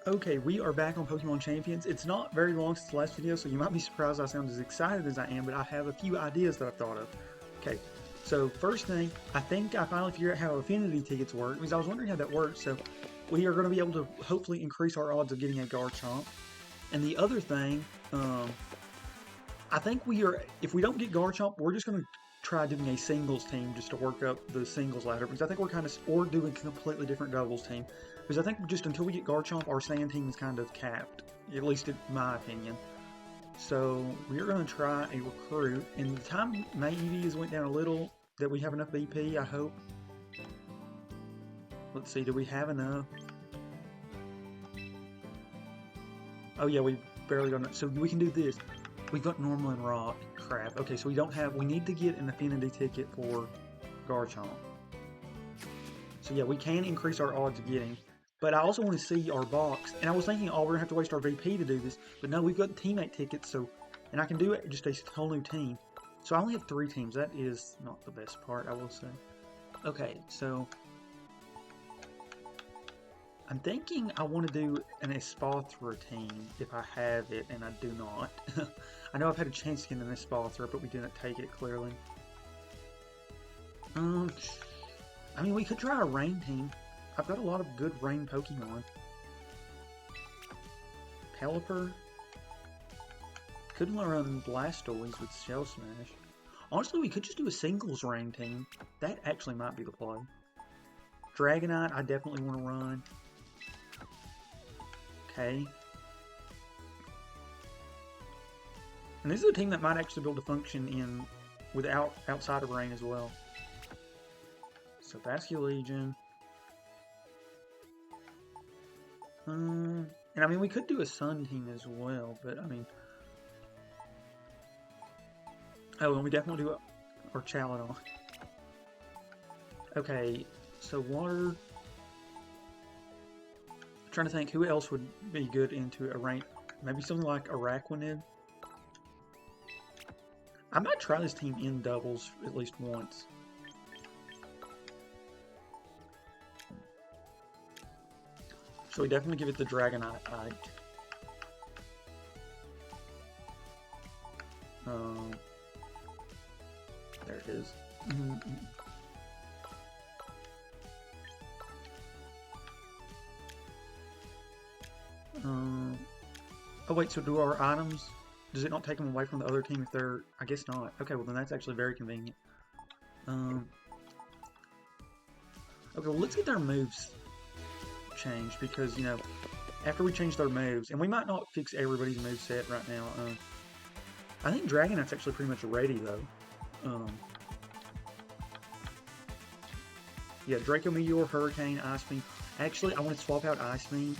Okay, we are back on Pokemon Champions. It's not very long since the last video, so you might be surprised I sound as excited as I am, but I have a few ideas that I've thought of. Okay, so first thing, I think I finally figured out how affinity tickets work, because I was wondering how that works, so we are going to be able to hopefully increase our odds of getting a Garchomp. And the other thing, I think if we don't get Garchomp, we're just going to try doing a singles team just to work up the singles ladder, because I think we're kind of, or doing a completely different doubles team, because I think just until we get Garchomp, our sand team is kind of capped, at least in my opinion. So we're going to try a recruit, and the time maybe has went down a little that we have enough BP, I hope. Let's see, do we have enough? Oh yeah, we barely got enough, so we can do this. We've got normal and rock. Crap. Okay, so we need to get an affinity ticket for Garchomp. So yeah, we can increase our odds of getting. But I also want to see our box. And I was thinking, oh, we're going to have to waste our VP to do this. But no, we've got teammate tickets, so... And I can do it just a whole new team. So I only have 3 teams. That is not the best part, I will say. Okay, so... I'm thinking I want to do an Espathra team if I have it, and I do not. I know I've had a chance to get an Espathra, but we didn't take it clearly. I mean, we could try a rain team. I've got a lot of good rain Pokemon. Pelipper. Could run Blastoise with Shell Smash. Honestly, we could just do a singles rain team. That actually might be the play. Dragonite, I definitely want to run. Okay. And this is a team that might actually be able to function outside of rain as well. So Basculegion. And I mean we could do a sun team as well, but I mean oh, and we definitely do our Chaladon. Okay, so water. Trying to think who else would be good into a rank. Maybe something like Araquanid. I might try this team in doubles at least once. So we definitely give it the Dragonite Ike. There it is. Oh wait, so do our items, does it not take them away from the other team if they're, I guess not. Okay, well then that's actually very convenient. Okay, well let's get their moves changed because, you know, after we change their moves, and we might not fix everybody's move set right now. I think Dragonite's actually pretty much ready though. Yeah, Draco Meteor, Hurricane, Ice Beam. Actually, I want to swap out Ice Beam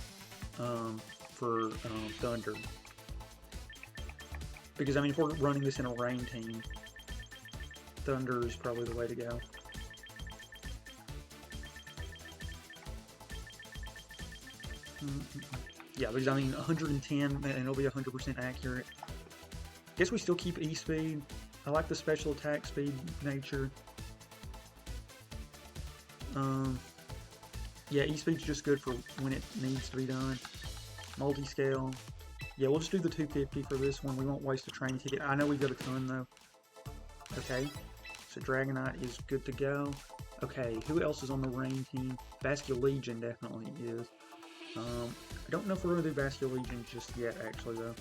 for Thunder. Because, I mean, if we're running this in a rain team, Thunder is probably the way to go. Yeah, because, I mean, 110, and it'll be 100% accurate. Guess we still keep E-Speed. I like the special attack speed nature. Yeah, E-Speed's just good for when it needs to be done. Multi-scale. Yeah, we'll just do the 250 for this one. We won't waste a train ticket. I know we've got a ton, though. Okay. So Dragonite is good to go. Okay, who else is on the rain team? Basculegion definitely is. I don't know if we're going to do Basculegion just yet, actually, though.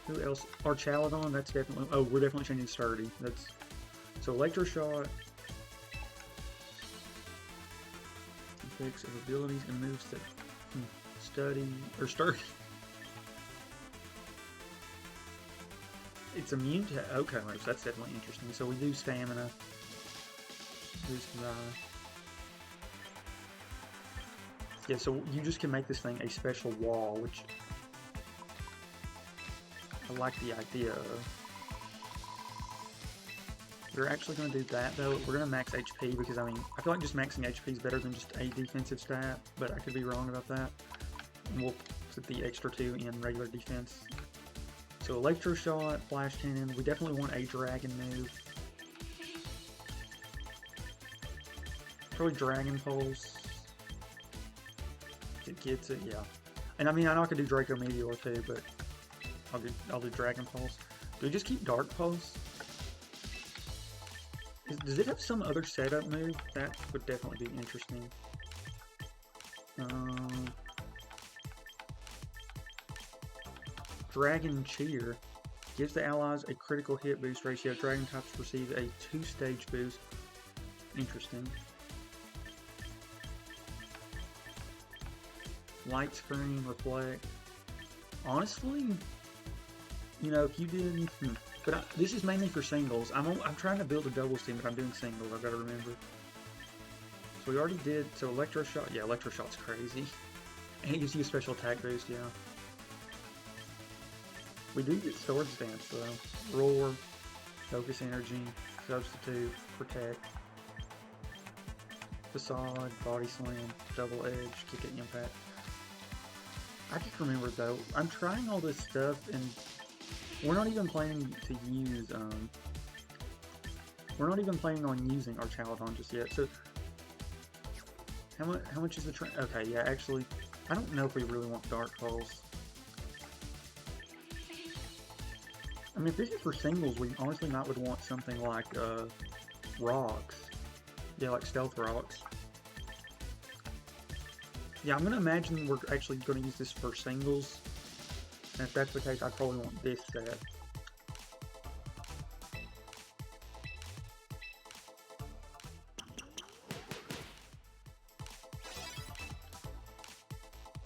Who else? Our Chaladon, that's definitely... Oh, we're definitely changing Sturdy. That's... So Electroshot... Effects of abilities and moves that study or sturdy. It's immune to okay moves. That's definitely interesting. So we do stamina. Yeah, so you just can make this thing a special wall, which I like the idea of. We're actually going to do that though. We're going to max HP because, I mean, I feel like just maxing HP is better than just a defensive stat, but I could be wrong about that. And we'll put the extra 2 in regular defense. So Electroshot, Flash Cannon, we definitely want a Dragon move. Probably Dragon Pulse. if it gets it, yeah. And I mean, I know I could do Draco Meteor too, but I'll do Dragon Pulse. Do we just keep Dark Pulse? Does it have some other setup move? That would definitely be interesting. Dragon Cheer gives the allies a critical hit boost ratio. Dragon types receive a 2-stage boost. Interesting. Light Screen, Reflect. Honestly, you know, if you did, but this is mainly for singles. I'm trying to build a doubles team, but I'm doing singles. I've got to remember. So we already did. So Electroshot, yeah, Electroshot's crazy, and it gives you a special attack boost. Yeah. We do get Sword Stance though. Roar, Focus Energy, Substitute, Protect, Facade, Body Slam, Double Edge, Kick at Impact. I just remember though, I'm trying all this stuff and we're not even planning to use, we're not even planning on using our Chaladon just yet. So, how much is the train? Okay, yeah, actually, I don't know if we really want Dark Pulse. I mean, if this is for singles, we honestly might would want something like, Rocks. Yeah, like Stealth Rocks. Yeah, I'm gonna imagine we're actually gonna use this for singles. And if that's the case, I probably want this set.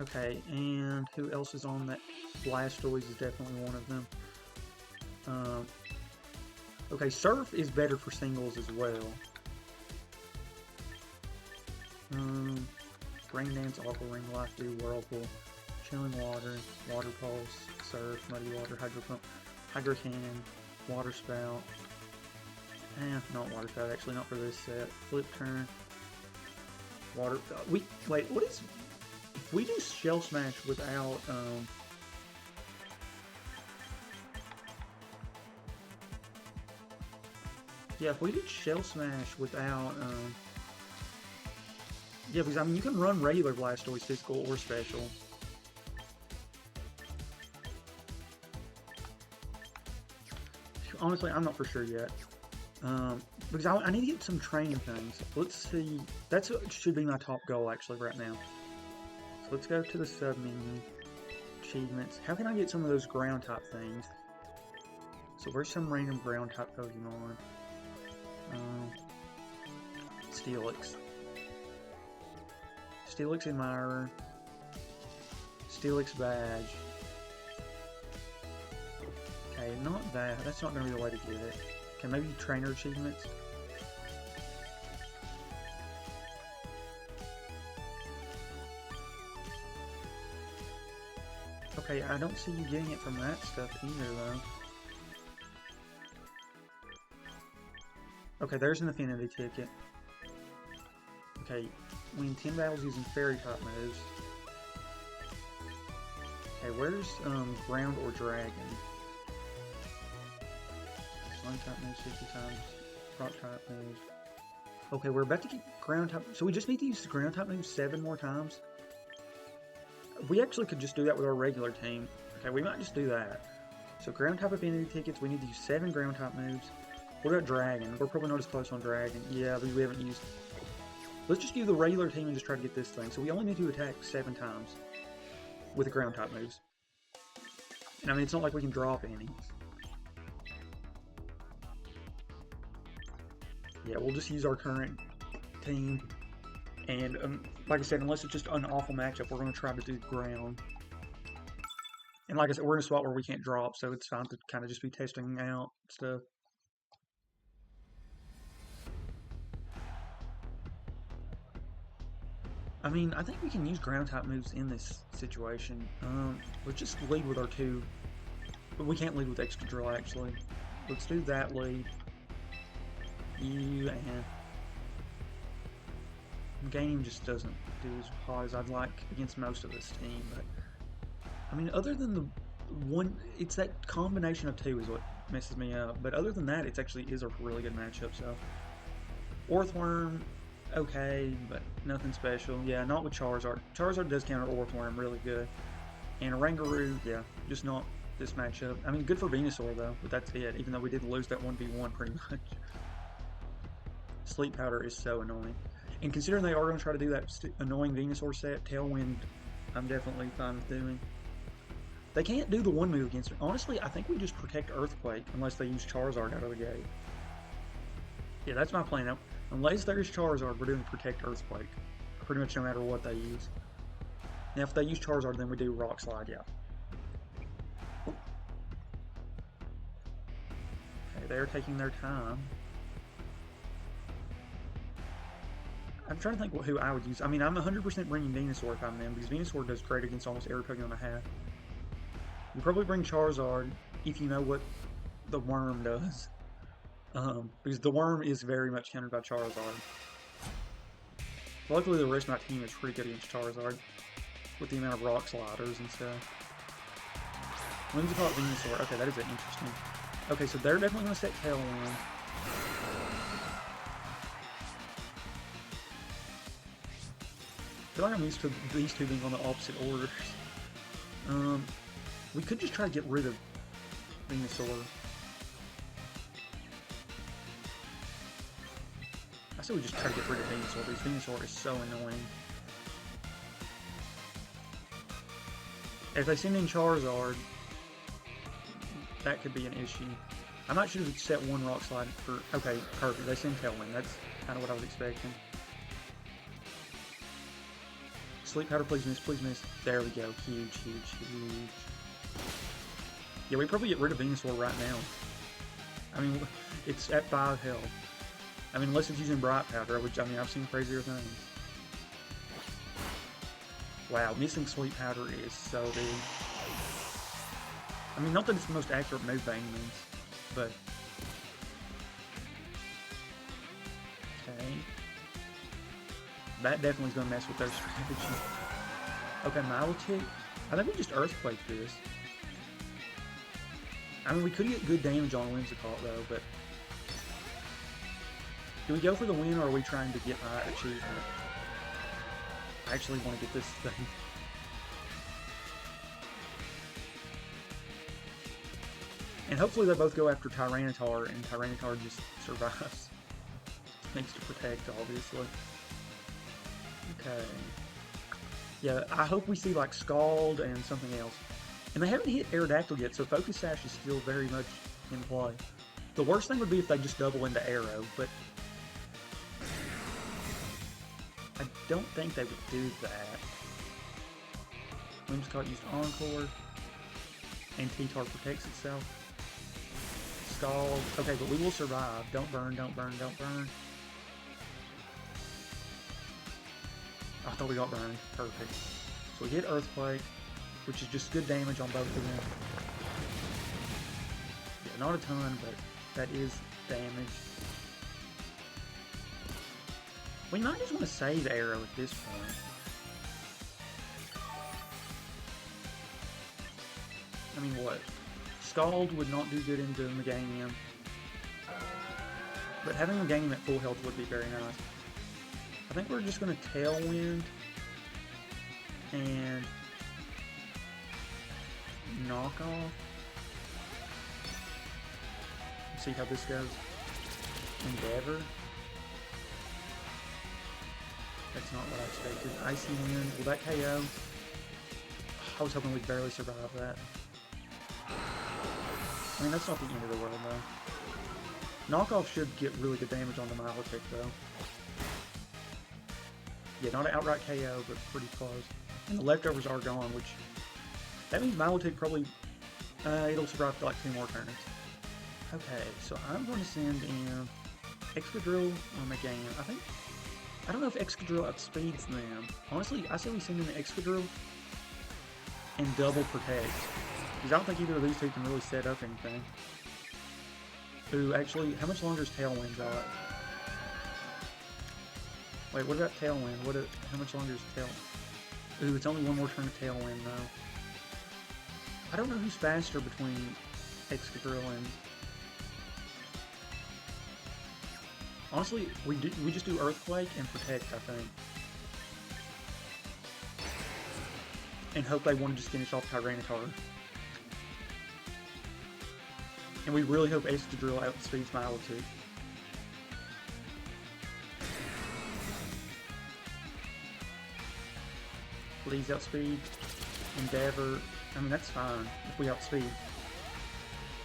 Okay, and who else is on that? Blastoise is definitely one of them. Okay, Surf is better for singles as well. Rain Dance, Aqua Ring, Life Dew, Whirlpool, Chilling Water, Water Pulse, Surf, Muddy Water, Hydro Pump, Hydro Cannon, Water Spout. Not Water Spout, actually, not for this set. Flip Turn, Water. Wait, what is? If we do Shell Smash without, yeah, if we did Shell Smash without, yeah, because I mean, you can run regular Blastoise, physical or special. Honestly, I'm not for sure yet. Because I need to get some training things. Let's see. That's what should be my top goal, actually, right now. So let's go to the sub-menu. Achievements. How can I get some of those ground-type things? So where's some random ground-type Pokemon? Steelix. Steelix Admirer. Steelix Badge. Okay, not that. That's not going to be the way to get it. Okay, maybe Trainer Achievements. Okay, I don't see you getting it from that stuff either, though. Okay, there's an Affinity ticket. Okay, win 10 battles using Fairy-type moves. Okay, where's Ground or Dragon? Sun-type moves 50 times. Rock-type moves. Okay, we're about to get Ground-type. So we just need to use the Ground-type moves 7 more times? We actually could just do that with our regular team. Okay, we might just do that. So Ground-type Affinity tickets, we need to use 7 Ground-type moves. What about Dragon? We're probably not as close on Dragon. Yeah, but we haven't used... Let's just do the regular team and just try to get this thing. So we only need to attack 7 times with the ground-type moves. And I mean, it's not like we can drop any. Yeah, we'll just use our current team. And like I said, unless it's just an awful matchup, we're going to try to do ground. And like I said, we're in a spot where we can't drop, so it's fine to kind of just be testing out stuff. I mean, I think we can use ground-type moves in this situation. Let's just lead with our 2. But we can't lead with extra drill, actually. Let's do that lead. And game just doesn't do as hot as I'd like against most of this team. But I mean, other than the one, it's that combination of 2 is what messes me up. But other than that, it actually is a really good matchup. So, Orthworm. okay, but nothing special. Yeah, not with Charizard. Charizard does counter Orthworm really good. And a Rangaroo, yeah, just not this matchup. I mean, good for Venusaur though, but that's it. Even though we did lose that 1v1 pretty much. Sleep Powder is so annoying. And considering they are going to try to do that annoying Venusaur set, Tailwind, I'm definitely fine with doing. They can't do the one move against it. Honestly, I think we just protect Earthquake unless they use Charizard out of the gate. Yeah, that's my plan. Now, unless there's Charizard, we're doing Protect Earthquake. Pretty much no matter what they use. Now, if they use Charizard, then we do Rock Slide, yeah. Okay, they're taking their time. I'm trying to think who I would use. I mean, I'm 100% bringing Venusaur if I'm them, because Venusaur does great against almost every Pokemon I have. You probably bring Charizard if you know what the Worm does. Because the Worm is very much countered by Charizard. Luckily, the rest of my team is pretty good against Charizard with the amount of Rock Sliders and stuff. Whimsicott Venusaur. Okay, that is interesting. Okay, so they're definitely going to set Tailwind. I feel like I'm used to these two being on the opposite orders. We could just try to get rid of Venusaur. I say we just try to get rid of Venusaur, because Venusaur is so annoying. If they send in Charizard, that could be an issue. I might should have set one Rock Slide for... Okay, perfect. They send Tailwind. That's kind of what I was expecting. Sleep Powder, please miss, please miss. There we go. Huge, huge, huge. Yeah, we probably get rid of Venusaur right now. I mean, it's at 5 health. I mean, unless it's using Bright Powder, which, I mean, I've seen crazier things. Wow, missing Sleep Powder is so big. I mean, not that it's the most accurate move by any means, but... Okay. That definitely is going to mess with their strategy. Okay, Milotic. I think we just Earthquake this. I mean, we could get good damage on Whimsicott, though, but... Do we go for the win, or are we trying to get my achievement? I actually want to get this thing. And hopefully they both go after Tyranitar, and Tyranitar just survives. Thanks to Protect, obviously. Okay. Yeah, I hope we see, like, Scald and something else. And they haven't hit Aerodactyl yet, so Focus Sash is still very much in play. The worst thing would be if they just double into Arrow, but... I don't think they would do that. Whimsicott used Encore, and T-Tar protects itself. Scald. Okay, but we will survive. Don't burn, don't burn, don't burn. I thought we got burned. Perfect. So we hit Earthquake, which is just good damage on both of them. Yeah, not a ton, but that is damage. We might just want to save Arrow at this point. I mean, what? Scald would not do good into Meganium. But having Meganium at full health would be very nice. I think we're just going to Tailwind and knock off. Let's see how this goes. Endeavor. That's not what I expected. Icy Wind. Will that KO? I was hoping we'd barely survive that. I mean, that's not the end of the world, though. Knockoff should get really good damage on the Milotic, though. Yeah, not an outright KO, but pretty close. And the leftovers are gone, which... That means Milotic probably... it'll survive for like 2 more turns. Okay, so I'm going to send in Excadrill or Meganium. I don't know if Excadrill outspeeds them. Honestly, I say we send in Excadrill and double Protect. Because I don't think either of these two can really set up anything. Ooh, actually, how much longer is Tailwind got? Wait, what about Tailwind? How much longer is Tailwind? Ooh, it's only 1 more turn of Tailwind, though. I don't know who's faster between Excadrill and... Honestly, we just do Earthquake and Protect, I think. And hope they want to just finish off Tyranitar. And we really hope Excadrill outspeeds Milotic. Please outspeed. Endeavor. I mean, that's fine if we outspeed.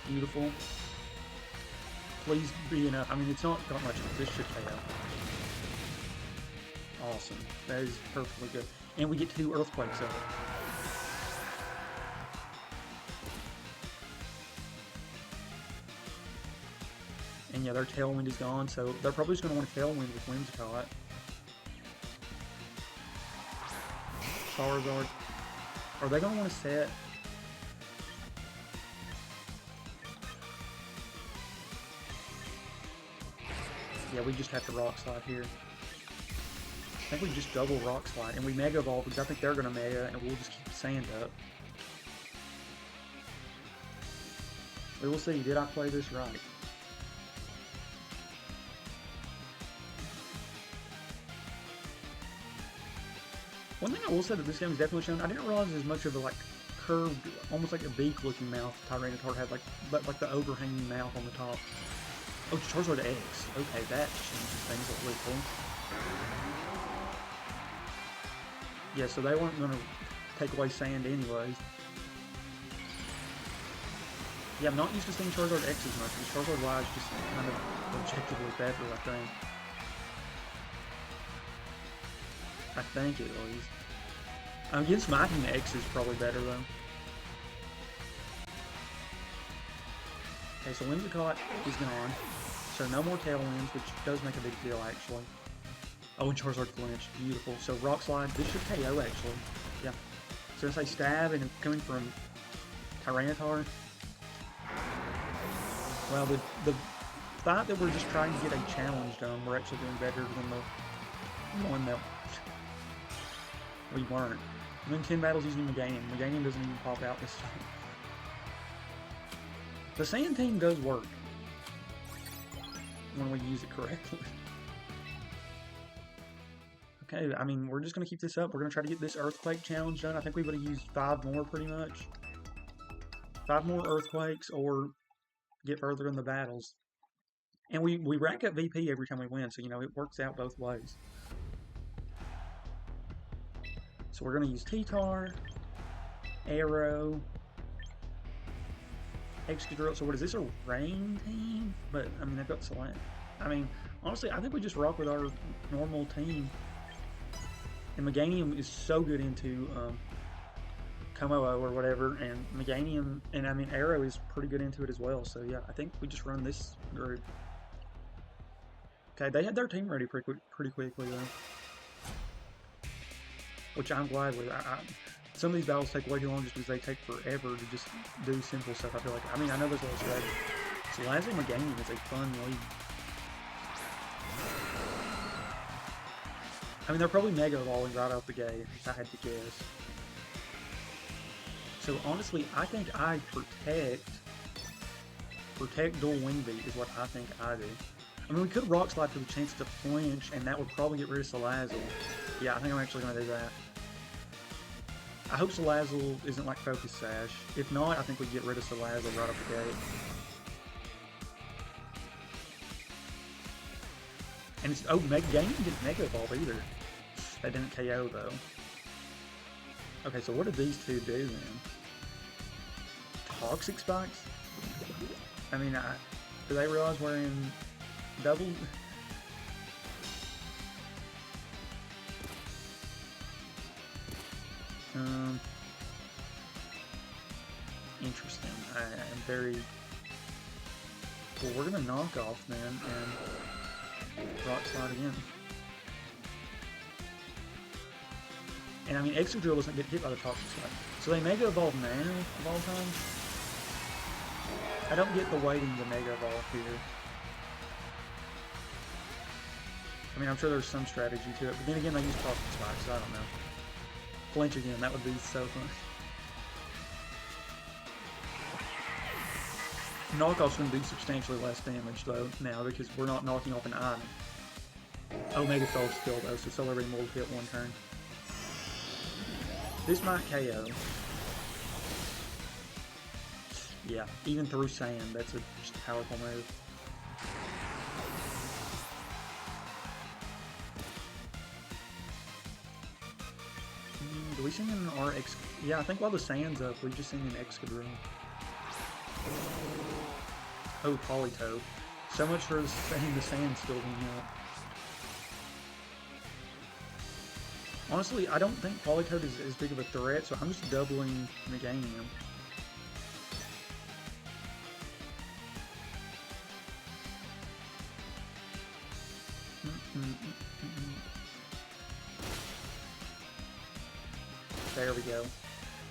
Beautiful. Please be enough. I mean, it's not got much. This should KO. Awesome. That is perfectly good. And we get to do Earthquakes of it. And yeah, their Tailwind is gone, so they're probably just going to want to Tailwind with Whimsicott. Charizard. Are they going to want to set? Yeah, we just have to Rock Slide here. I think we just double Rock Slide, and we Mega Evolve because I think they're going to Mega, and we'll just keep Sand up. We will see. Did I play this right? One thing I will say that this game is definitely shown, I didn't realize as much of a like curved, almost like a beak-looking mouth Tyranitar had, like the overhanging mouth on the top. Oh, Charizard X. Okay, that changes things a little. Yeah, so they weren't going to take away Sand anyways. Yeah, I'm not used to seeing Charizard X as much, because Charizard Y is just kind of objectively better, I think. I think at least. Against my team, X is probably better though. Okay, so Whimsicott is gone. So no more Tailwinds, which does make a big deal actually. Oh, and Charizard flinched. Beautiful. So Rock Slide, this should KO actually. Yeah. So it's a Stab and coming from Tyranitar. Well, the fight that we're just trying to get a challenge done, we're actually doing better than the one that we weren't. I'm in 10 battles using Meganium. Meganium doesn't even pop out this time. The Sand Team does work when we use it correctly. Okay, I mean, we're just going to keep this up. We're going to try to get this Earthquake challenge done. I think we would have used 5 more pretty much. 5 more Earthquakes or get further in the battles. And we rack up VP every time we win, so, you know, it works out both ways. So we're going to use T-Tar, Arrow, Excadrill. So what is this, a Rain team? But, I mean, they've got Select. I mean, honestly, I think we just rock with our normal team. And Meganium is so good into Komo or whatever, and Meganium, and I mean, Arrow is pretty good into it as well. So yeah, I think we just run this group. Okay, they had their team ready pretty quickly though. Which I'm glad with. Some of these battles take way too long just because they take forever to just do simple stuff, I feel like. I mean, I know there's a lot of strategy. So Lazzy Meganium is a fun lead. I mean, they're probably Mega Evolving right out the gate, if I had to guess. So honestly, I think I protect dual Wing Beat is what I think I do. I mean, we could Rock Slide for the chance to flinch, and that would probably get rid of Salazzle. Yeah, I think I'm actually going to do that. I hope Salazzle isn't like Focus Sash. If not, I think we get rid of Salazzle right off the gate. And it's, oh, Meganium didn't Mega Evolve either. They didn't KO though. Okay, so what did these two do then? Toxic Spikes? I mean, do they realize we're in double? Interesting. I'm very... Well, we're gonna knock off then and Rock Slide again. And I mean, Excadrill doesn't get hit by the Toxic Spike. So they Mega Evolve now of all time? I don't get the waiting to Mega Evolve here. I mean, I'm sure there's some strategy to it, but then again, they use Toxic Spikes, so I don't know. Flinch again, that would be so fun. Knockoff's going to do substantially less damage though now because we're not knocking off an item. Omega Soul skill though, so Solar Beam will hit one turn. This might KO. Yeah, even through sand, that's just a powerful move. Do we send in our X? Yeah, I think while the sand's up, we just send in Excadrill. Oh, Politoed. So much for saying the sand still being up. Honestly, I don't think Politoed is as big of a threat, so I'm just doubling Meganium. There we go.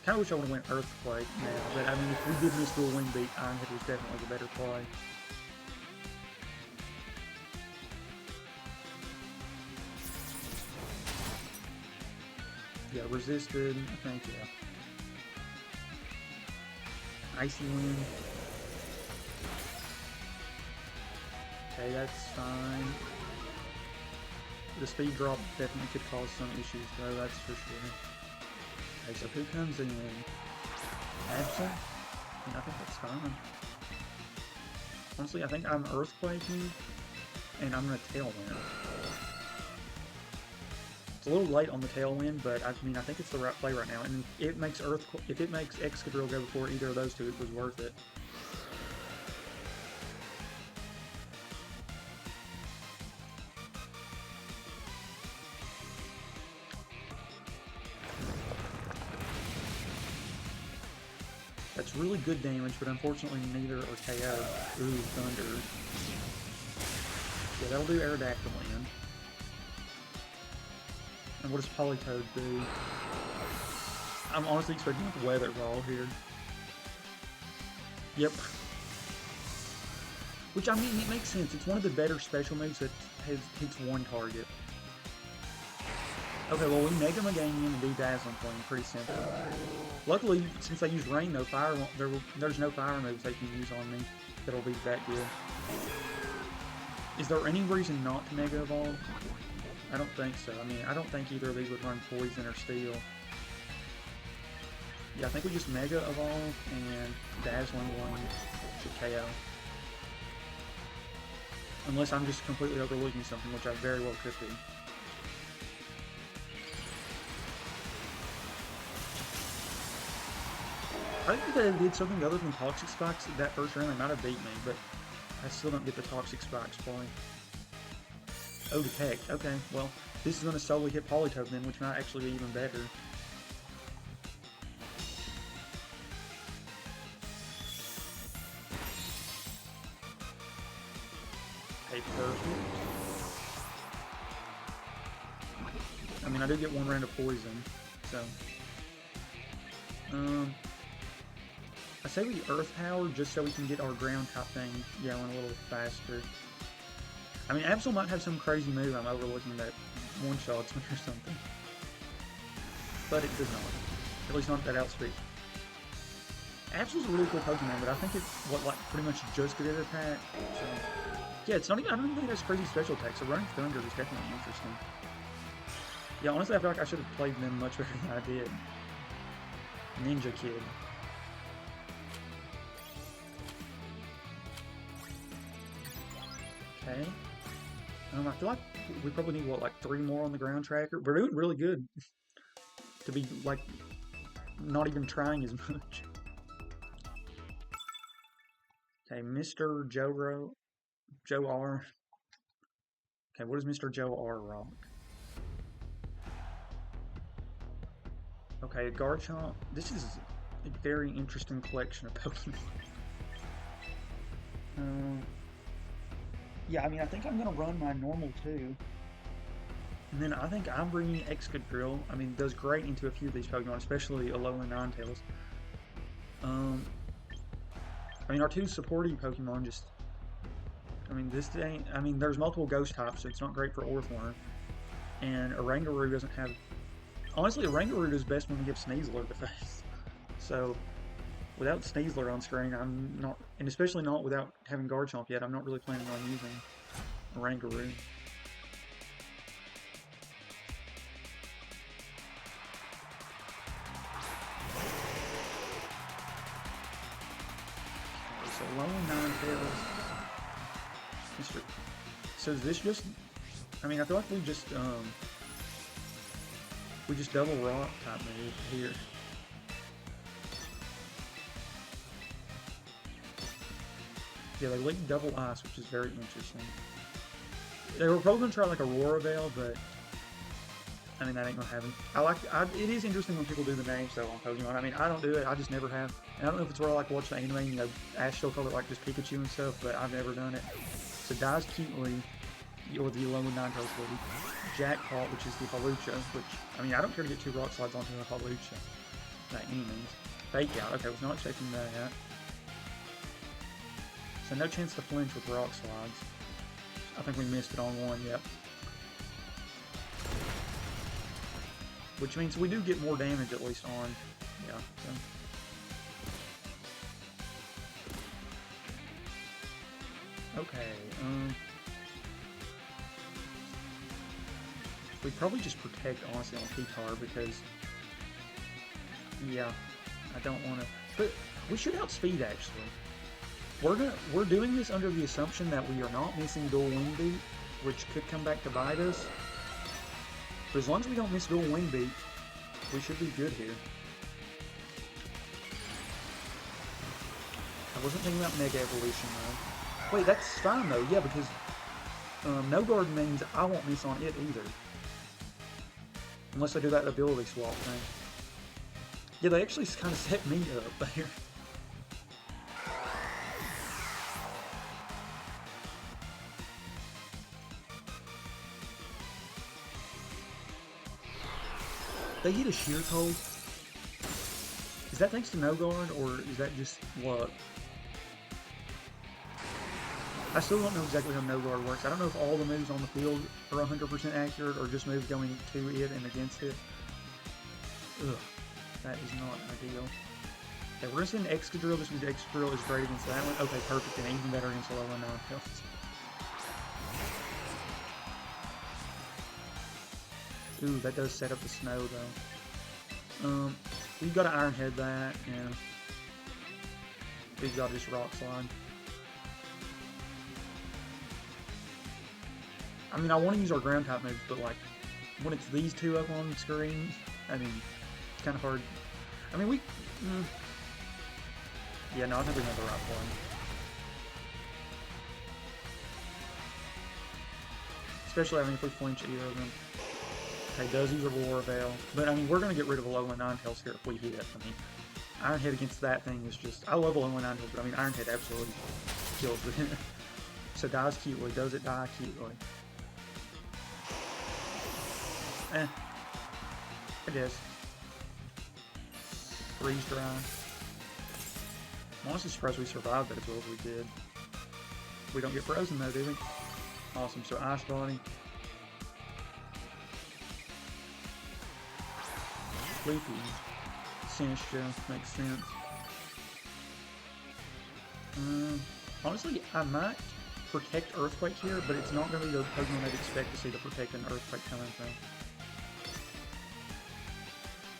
Kind of wish I would have went Earthquake now, but I mean, if we did miss Dual Wind Beat, Iron Head was definitely the better play. Yeah, resisted, I think, yeah. Icy Wind. Okay, that's fine. The speed drop definitely could cause some issues, though, that's for sure. Okay, so who comes in? Absent? I think that's fine. Honestly, I think I'm Earthquaking, and I'm going to Tailwind. It's a little late on the Tailwind, but I mean, I think it's the right play right now. And it makes if it makes Excadrill go before either of those two, it was worth it. That's really good damage, but unfortunately neither are KO. Ooh, Thunder. Yeah, that'll do Aerodactyl in. And what does Politoed do? I'm honestly expecting a Weather Ball here. Yep. Which, I mean, it makes sense. It's one of the better special moves that hits one target. Okay, well, we Mega Meganium and do Dazzling Flame. Pretty simple. Luckily, since I used Rain, though, there's no fire moves they can use on me that'll be that good. Is there any reason not to Mega Evolve? I don't think so. I mean, I don't think either of these would run Poison or Steel. Yeah, I think we just Mega Evolve and Dazzling one should KO. Unless I'm just completely overlooking something, which I very well could be. I think if they did something other than Toxic Spikes that first round, they might have beat me, but I still don't get the Toxic Spikes play. Oh, Detect. Okay, well, this is going to solely hit Politoed then, which might actually be even better. Okay, perfect. I mean, I do get one round of Poison, so... I say we Earth Power just so we can get our ground type thing going a little faster. I mean, Absol might have some crazy move I'm overlooking that one-shots me or something. But it does not. At least not at that outspeed. Absol's a really cool Pokemon, but I think it's like pretty much just good at attack. So, yeah, it's not even, I don't even think it has crazy special attacks, so running Thunder is definitely interesting. Yeah, honestly, I feel like I should have played them much better than I did. Ninja Kid. Okay. I feel like we probably need, what, like 3 more on the ground tracker? We're doing really good to be, like, not even trying as much. Okay, Mr. Joe R. Okay, what does Mr. Joe R rock? Okay, Garchomp. This is a very interesting collection of Pokemon. Yeah, I mean, I think I'm going to run my normal too. And then I think I'm bringing Excadrill. I mean, it does great into a few of these Pokemon, especially Alolan Ninetales. I mean, our 2 supporting Pokemon just... I mean, this ain't... I mean, there's multiple Ghost types, so it's not great for Orthworm. And Oranguru doesn't have... Honestly, Oranguru does best when we give Sneasler the face. So, without Sneasler on screen, I'm not, and especially not without having Garchomp yet, I'm not really planning on using Rangaroo. So low 9 tails. Mr. So is this just, I mean, I feel like we just double rock type move here. Yeah, they leak double ice, which is very interesting. They were probably gonna try like Aurora Veil, but I mean that ain't gonna happen. It is interesting when people do the names though on Pokemon. I mean, I don't do it. I just never have. And I don't know if it's where I like watch the anime, you know, Ash still call it like just Pikachu and stuff, but I've never done it. So Dies Cutely, or the low 9 tails ability. Jackpot, which is the Hawlucha, which, I mean, I don't care to get 2 Rock Slides onto a Hawlucha by any means. Fake Out, okay, was not expecting that. So no chance to flinch with Rock Slides. I think we missed it on one, yep. Which means we do get more damage at least on, yeah, so. Okay, we probably just protect, honestly, on P-Tar because, yeah, I don't want to, but we should outspeed, actually. We're doing this under the assumption that we are not missing Dual Wing Beat, which could come back to bite us. But as long as we don't miss Dual Wing Beat, we should be good here. I wasn't thinking about Mega Evolution, though. Wait, that's fine, though, yeah, because No Guard means I won't miss on it either. Unless I do that ability swap thing. Yeah, they actually kind of set me up there. They hit a Sheer Cold. Is that thanks to No Guard, or is that just luck? I still don't know exactly how No Guard works. I don't know if all the moves on the field are 100% accurate, or just moves going to it and against it. Ugh, that is not ideal. Okay, we're going to send Excadrill. This means Excadrill is great against that one. Okay, perfect, and even better against the low 9 tails. Ooh, that does set up the snow, though. We've got to Iron Head that, and we've got to just Rock Slide. I mean, I want to use our ground type moves, but like, when it's these two up on the screen, I mean, it's kind of hard. I mean, yeah, no, I think we have the right one. Especially, I mean, if we flinch either of them. Okay, does use Aurora Veil. But, I mean, we're going to get rid of a low 9 tails here if we hit. I mean, Iron Head against that thing is just... I love a low 9 tails, but I mean, Iron Head absolutely kills it. So, dies cutely. Does it die cutely? I guess. Freeze Dry. I'm honestly surprised we survived that as well as we did. We don't get frozen though, do we? Awesome, so Ice Body. Leafy. Sinistra, makes sense. Honestly, I might protect Earthquake here, but it's not going to be the Pokemon I'd expect to see to protect an Earthquake coming from.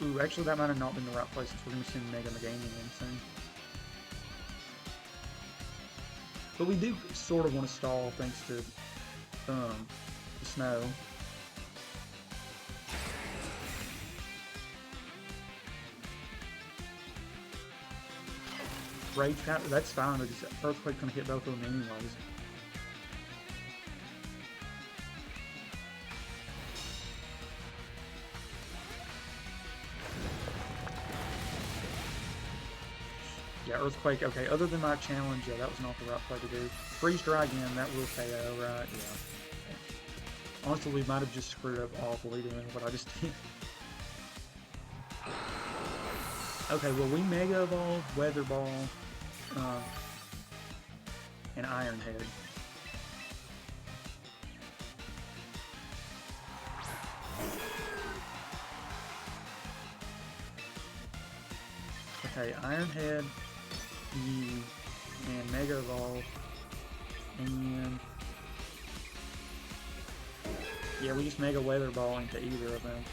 Ooh, actually that might have not been the right place since we're going to send Mega Meganium in soon. But we do sort of want to stall thanks to the snow. Rage Counter, that's fine because Earthquake's going to hit both of them anyways. Yeah, Earthquake, okay, other than my challenge, yeah, that was not the right play to do. Freeze Dry again, that will KO, right? Yeah. Honestly, we might have just screwed up awfully doing what I just did. Okay, well, we Mega Evolve, Weather Ball, and Iron Head. Okay, Iron Head. you and Mega Evolve, and yeah, we just Mega Weather Ball into either of them.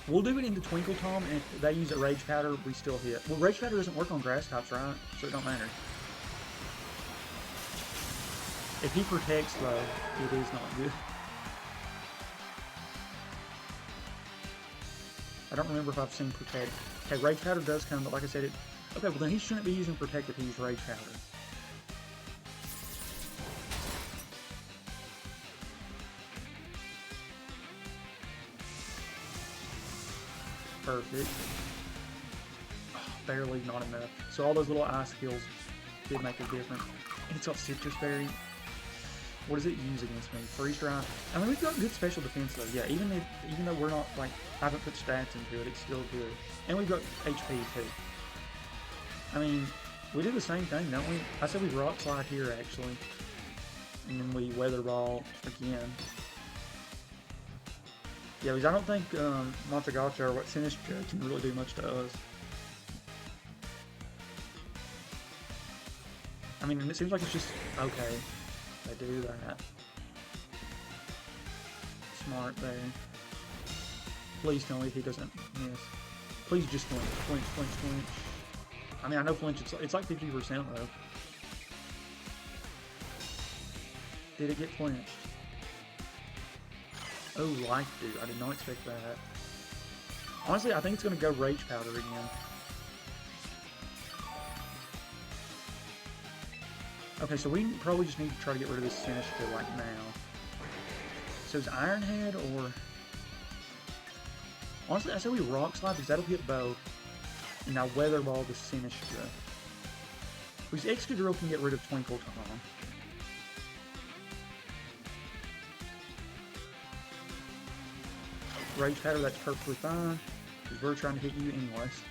We'll do it into Twinkle Tom, and if they use a Rage Powder, we still hit. Well, Rage Powder doesn't work on grass types, right? So it don't matter. If he protects, though, it is not good. I don't remember if I've seen Protect. Okay, Rage Powder does come, but like I said, okay, well then he shouldn't be using Protect if he used Rage Powder. Perfect. Oh, barely, not enough. So all those little ice skills did make a difference. And it's got Citrus Berry. What does it use against me? Freeze Dry. I mean, we've got good special defense though. Yeah, even though we're not like, I haven't put stats into it, it's still good. And we've got HP too. I mean, we do the same thing, don't we? I said we Rock Slide here actually, and then we Weather Ball again. Yeah, because I don't think Montagacha or what Sinistcha can really do much to us. I mean, it seems like it's just okay. They do that. Smart there. Please tell me he doesn't miss. Please just flinch, flinch, flinch, flinch. I mean, I know flinch, it's like 50% though. Did it get flinched? Oh, Life Dew. I did not expect that. Honestly, I think it's going to go Rage Powder again. Okay, so we probably just need to try to get rid of this Sinistcha like now. So is Iron Head or... Honestly, I say we Rock Slide because that'll hit both. And now Weather Ball the Sinistcha. Because Excadrill can get rid of Twinkle Tom. Rage Powder, that's perfectly fine, because we're trying to hit you anyways.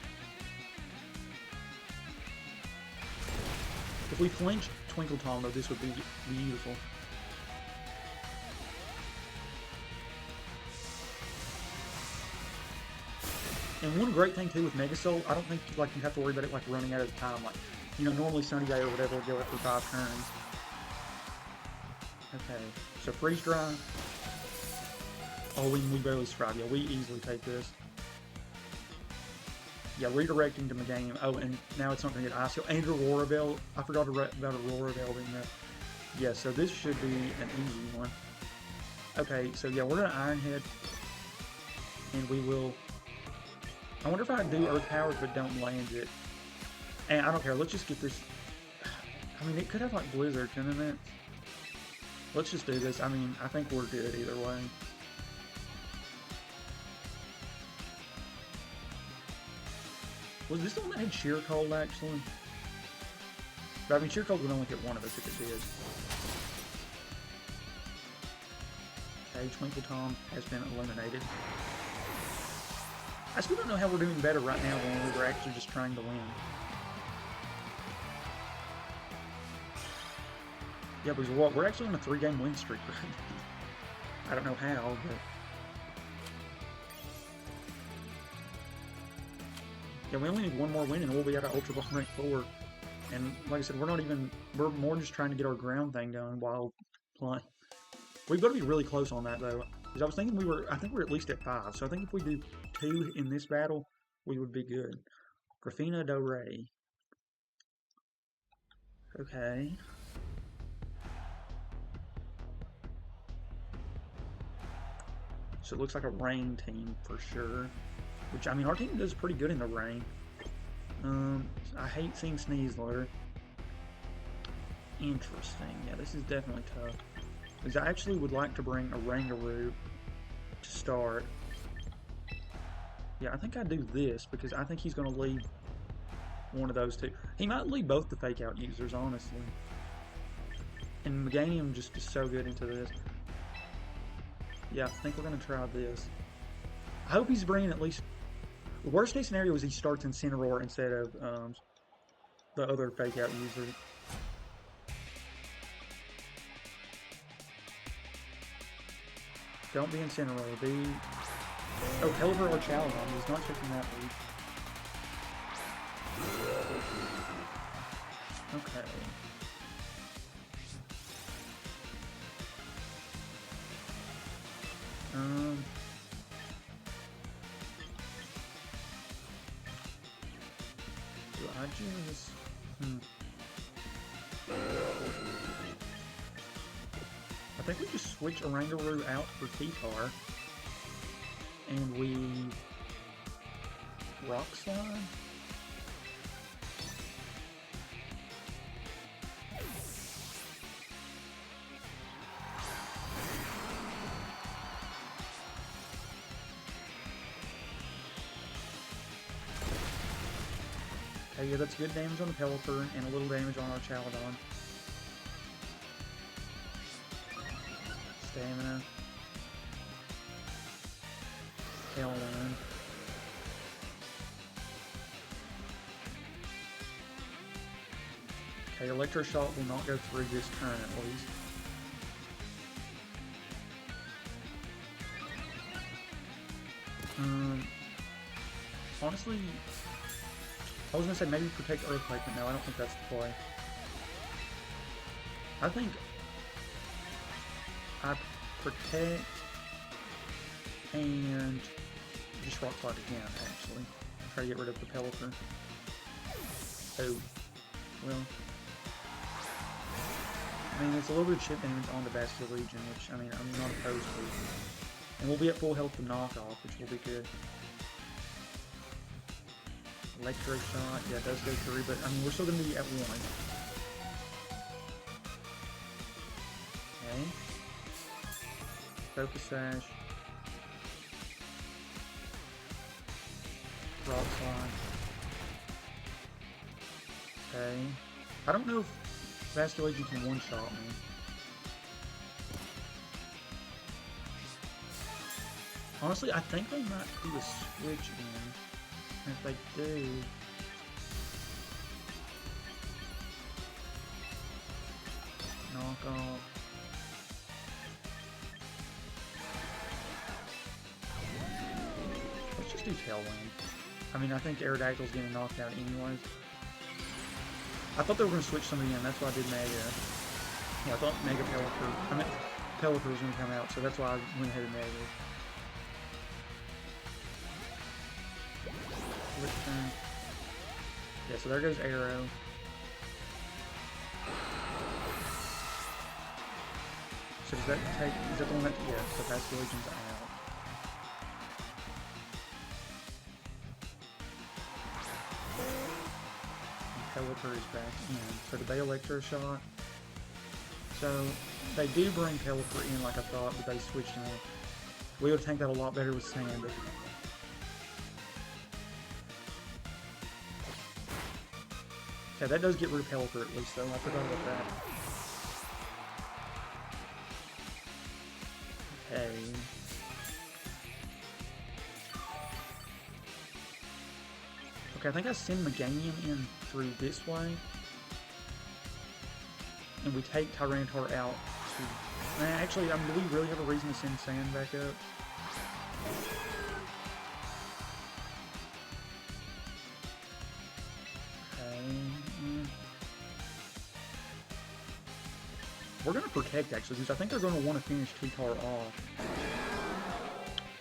If we flinch Twinkle Tom, though, this would be beautiful. And one great thing too with Mega Soul, I don't think like you have to worry about it like running out of time. Like, you know, normally Sunny Day or whatever will go after 5 turns. Okay, so Freeze Dry. Oh, we barely survive. Yeah, we easily take this. Yeah, redirecting to Meganium. Oh, and now it's not going to get Ice Hill. And Aurora Bell. I forgot about Aurora Bell being there. Yeah, so this should be an easy one. Okay, so yeah, we're going to Iron Head. And we will... I wonder if I do Earth Power but don't land it. And I don't care. Let's just get this... I mean, it could have like Blizzard, couldn't it? Let's just do this. I mean, I think we're good either way. Was this the one that had Sheer Cold, actually? But I mean, Sheer Cold would only hit one of us if it did. Okay, Twinkle Tom has been eliminated. I still don't know how we're doing better right now than we were actually just trying to win. Yeah, because what? We're actually on a 3-game win streak, right? I don't know how, but... Yeah, we only need one more win and we'll be out of Ultra Ball rank 4. And like I said, we're more just trying to get our ground thing done while playing. We've got to be really close on that though. Because I was thinking I think we're at least at 5. So I think if we do 2 in this battle, we would be good. Grafina Dore. Okay. So it looks like a rain team for sure. Which, I mean, our team does pretty good in the rain. I hate seeing Sneasler. Interesting. Yeah, this is definitely tough. Because I actually would like to bring a Rangaroo to start. Yeah, I think I do this because I think he's going to lead one of those two. He might lead both the Fake Out users, honestly. And Meganium just is so good into this. Yeah, I think we're going to try this. I hope he's bringing at least... The worst case scenario is he starts Incineroar instead of the other Fake Out user. Don't be Incineroar, be... Oh, Pelipper or Challenge. He's not taking that lead. Okay. Do I just... I think we just switch Oranguru out for T-Tar. And we... Rock Slide? Okay, yeah, that's good damage on the Pelipper and a little damage on our Chaladon. Stamina. Tailwind. Okay, Electro Shock will not go through this turn at least. Honestly, I was gonna say maybe protect Earthquake, but no, I don't think that's the play. I think I protect and just Rock Slide again, actually. Try to get rid of the Pelipper. Oh, well. I mean, it's a little bit of chip damage on the Vascular Legion, which, I mean, I'm not opposed to. And we'll be at full health to knock off, which will be good. Electro Shot, yeah, it does go through, but I mean, we're still going to be at 1. Okay. Focus Sash. Rock Slide. Okay. I don't know if Vascular Legion can one-shot me. Honestly, I think they might do a switch again. And if they do... knock off. Let's just do Tailwind. I mean, I think Aerodactyl's getting knocked out anyways. I thought they were going to switch somebody in, that's why I did Mega. Yeah, I thought Mega Pelipper... I meant Pelipper was going to come out, so that's why I went ahead and Mega. Yeah, so there goes Arrow. So does that take, is that the one that, yeah, so Vascular Legion's out. And Pelipper is back in. So did they Electro Shot? So they do bring Pelipper in like I thought, but they switched him in. We would tank that a lot better with Sand, but yeah, that does get rid of Pelipper at least, though. I forgot about that. Okay. Okay, I think I send Meganium in through this way. And we take Tyranitar out to... actually, do we really have a reason to send Sand back up? We're going to protect, actually, because I think they're going to want to finish T-Tar off.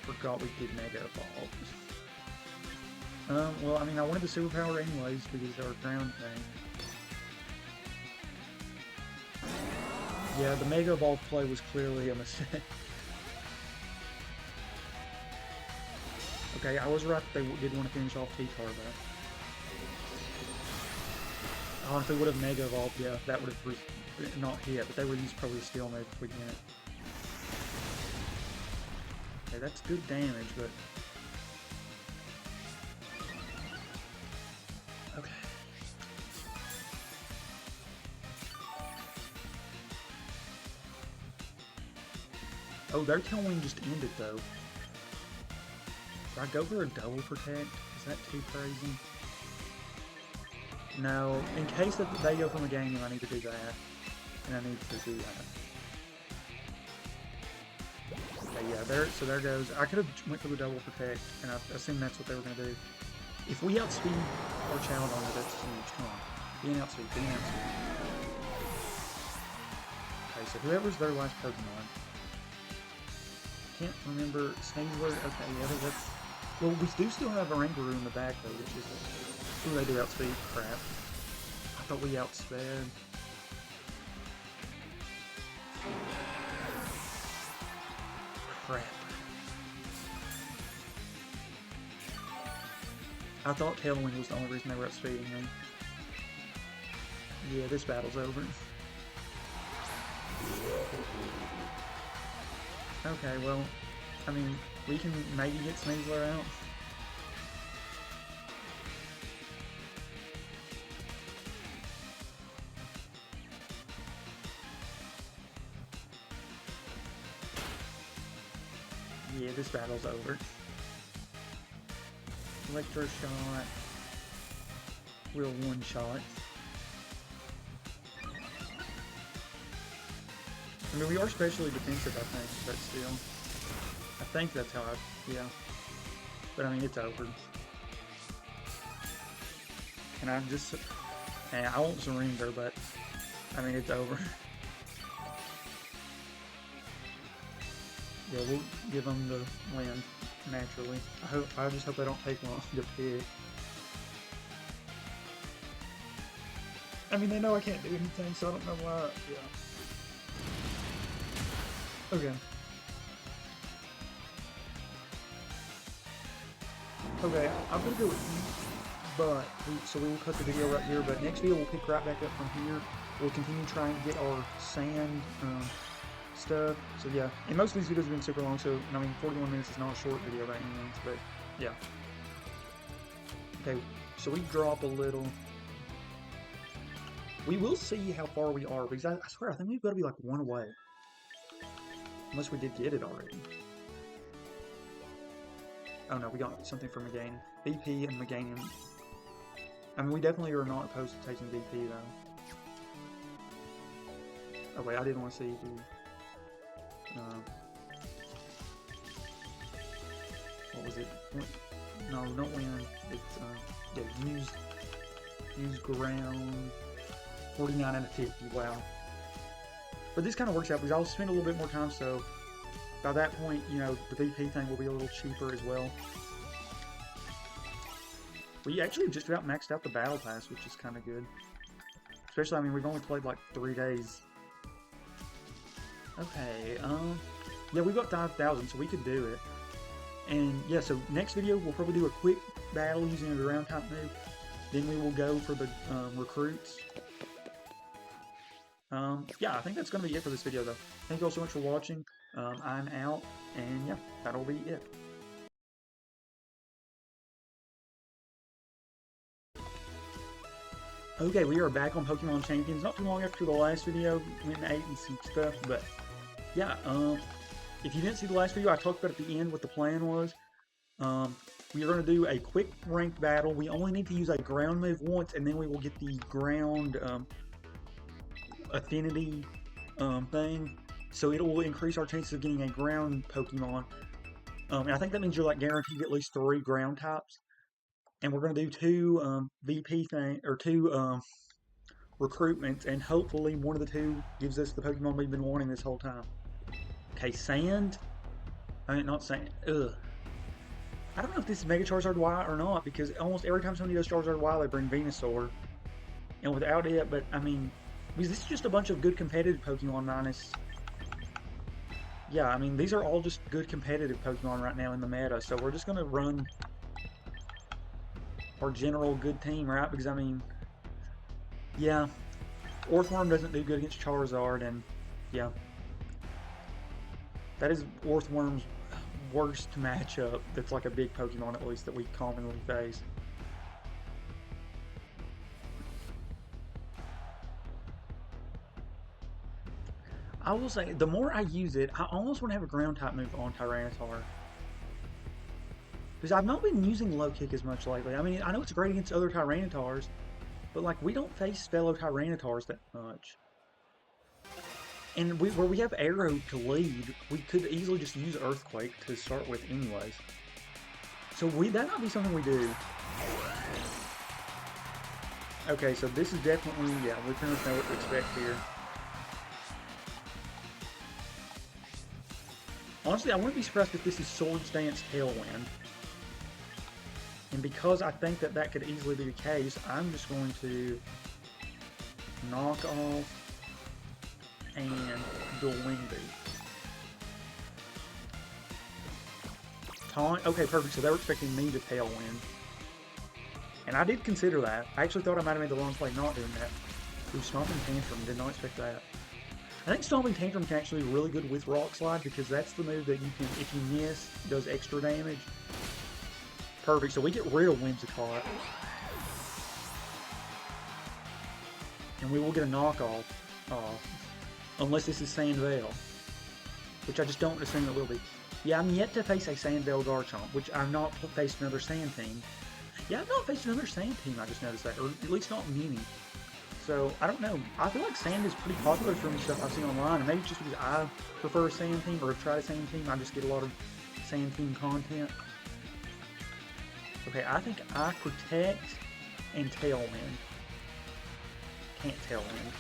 Forgot we did Mega Evolve. Well, I mean, I wanted the Superpower anyways, because of our ground thing. Yeah, the Mega Evolve play was clearly a mistake. Okay, I was right, they did want to finish off T-Tar, though. Oh, if they would have Mega Evolved, yeah, that would have not hit, but they would use probably Steel Move if we get it. Okay, that's good damage, but... okay. Oh, their Tailwind just ended, though. Do I go for a double protect? Is that too crazy? No, in case that they go from a game, I need to do that. And I need to do that. Okay, yeah, so there goes. I could have went for the double protect, and I assume that's what they were going to do. If we outspeed our Chaladon, that's huge. Come on. Being outspeed, being outspeed. Okay, so whoever's their last Pokemon. Can't remember. Sneasler. Okay, yeah, that's... Well, we do still have a Rangaroo in the back, though, which is... Ooh, they do outspeed. Crap. I thought we outsped. Crap. I thought Tailwind was the only reason they were outspeeding me. Yeah, this battle's over. Okay, well, I mean, we can maybe get Sneasler out. Yeah, this battle's over. Electro shot. We'll one-shot. I mean, we are specially defensive, I think, but still. I think that's how I... Yeah. But, I mean, it's over. And I'm just... I won't surrender, but... I mean, it's over. Yeah, we'll give them the win, naturally. I just hope they don't take long to pick. I mean, they know I can't do anything, so I don't know why... Yeah. Okay. Okay, I'm gonna go with you, but so we will cut the video right here. But next video we'll pick right back up from here. We'll continue trying to get our sand stuff. So yeah, and most of these videos have been super long. So I mean, 41 minutes is not a short video by any means, but yeah. Okay, so we drop a little. We will see how far we are because I swear I think we've got to be like one away. Unless we did get it already. Oh no, we got something from Meganium. BP and Meganium. I mean, we definitely are not opposed to taking BP though. Oh wait, I didn't want to see the... what was it? No, not win. It's, yeah, use ground. 49 out of 50, wow. But this kind of works out because I'll spend a little bit more time, so by that point, you know, the VP thing will be a little cheaper as well. We actually just about maxed out the Battle Pass, which is kind of good. Especially, I mean, we've only played like 3 days. Okay, yeah, we've got 5,000, so we could do it. And yeah, so next video, we'll probably do a quick battle using a ground type move. Then we will go for the recruits. Yeah, I think that's going to be it for this video, though. Thank you all so much for watching. I'm out, and yeah, that'll be it. Okay, we are back on Pokemon Champions. Not too long after the last video, went and ate and some stuff, but yeah, if you didn't see the last video, I talked about at the end what the plan was. We are going to do a quick ranked battle. We only need to use a ground move once, and then we will get the ground, affinity thing, so it will increase our chances of getting a ground Pokemon. And I think that means you're like guaranteed at least 3 ground types. And we're going to do 2 VP thing or 2 recruitments, and hopefully one of the 2 gives us the Pokemon we've been wanting this whole time. Okay, sand. I mean, not sand. Ugh. I don't know if this is Mega Charizard Y or not, because almost every time somebody does Charizard Y, they bring Venusaur. And without it, but I mean, because this is just a bunch of good competitive Pokemon minus... Yeah, I mean, these are all just good competitive Pokemon right now in the meta, so we're just going to run our general good team, right? Because, I mean, yeah, Orthworm doesn't do good against Charizard, and yeah. That is Orthworm's worst matchup that's like a big Pokemon, at least, that we commonly face. I will say, the more I use it, I almost want to have a ground type move on Tyranitar. Because I've not been using low kick as much lately. I mean, I know it's great against other Tyranitars, but like, we don't face fellow Tyranitars that much. And where we have Arrow to lead, we could easily just use Earthquake to start with anyways. So that might be something we do. Okay, so this is definitely, yeah, we pretty much know what to expect here. Honestly, I wouldn't be surprised if this is Swords Dance Tailwind. And because I think that that could easily be the case, I'm just going to knock off and dual wing beat. Taunt, okay, perfect, so they were expecting me to Tailwind. And I did consider that. I actually thought I might have made the wrong play not doing that. Ooh, Stomping Tantrum, did not expect that. I think Stomping Tantrum can actually be really good with Rock Slide because that's the move that you can, if you miss, does extra damage. Perfect, so we get rid of Whimsicott. And we will get a knockoff. Unless this is Sandvale. Which I just don't assume it will be. Yeah, I'm yet to face a Sandvale Garchomp, which I've not faced another Sand team. Yeah, I've not faced another Sand team, I just noticed that, or at least not many. So, I don't know. I feel like Sand is pretty popular from stuff I've seen online, and maybe it's just because I prefer a Sand team, or have tried a Sand team, I just get a lot of Sand team content. Okay, I think I Protect and Tailwind. Can't Tailwind.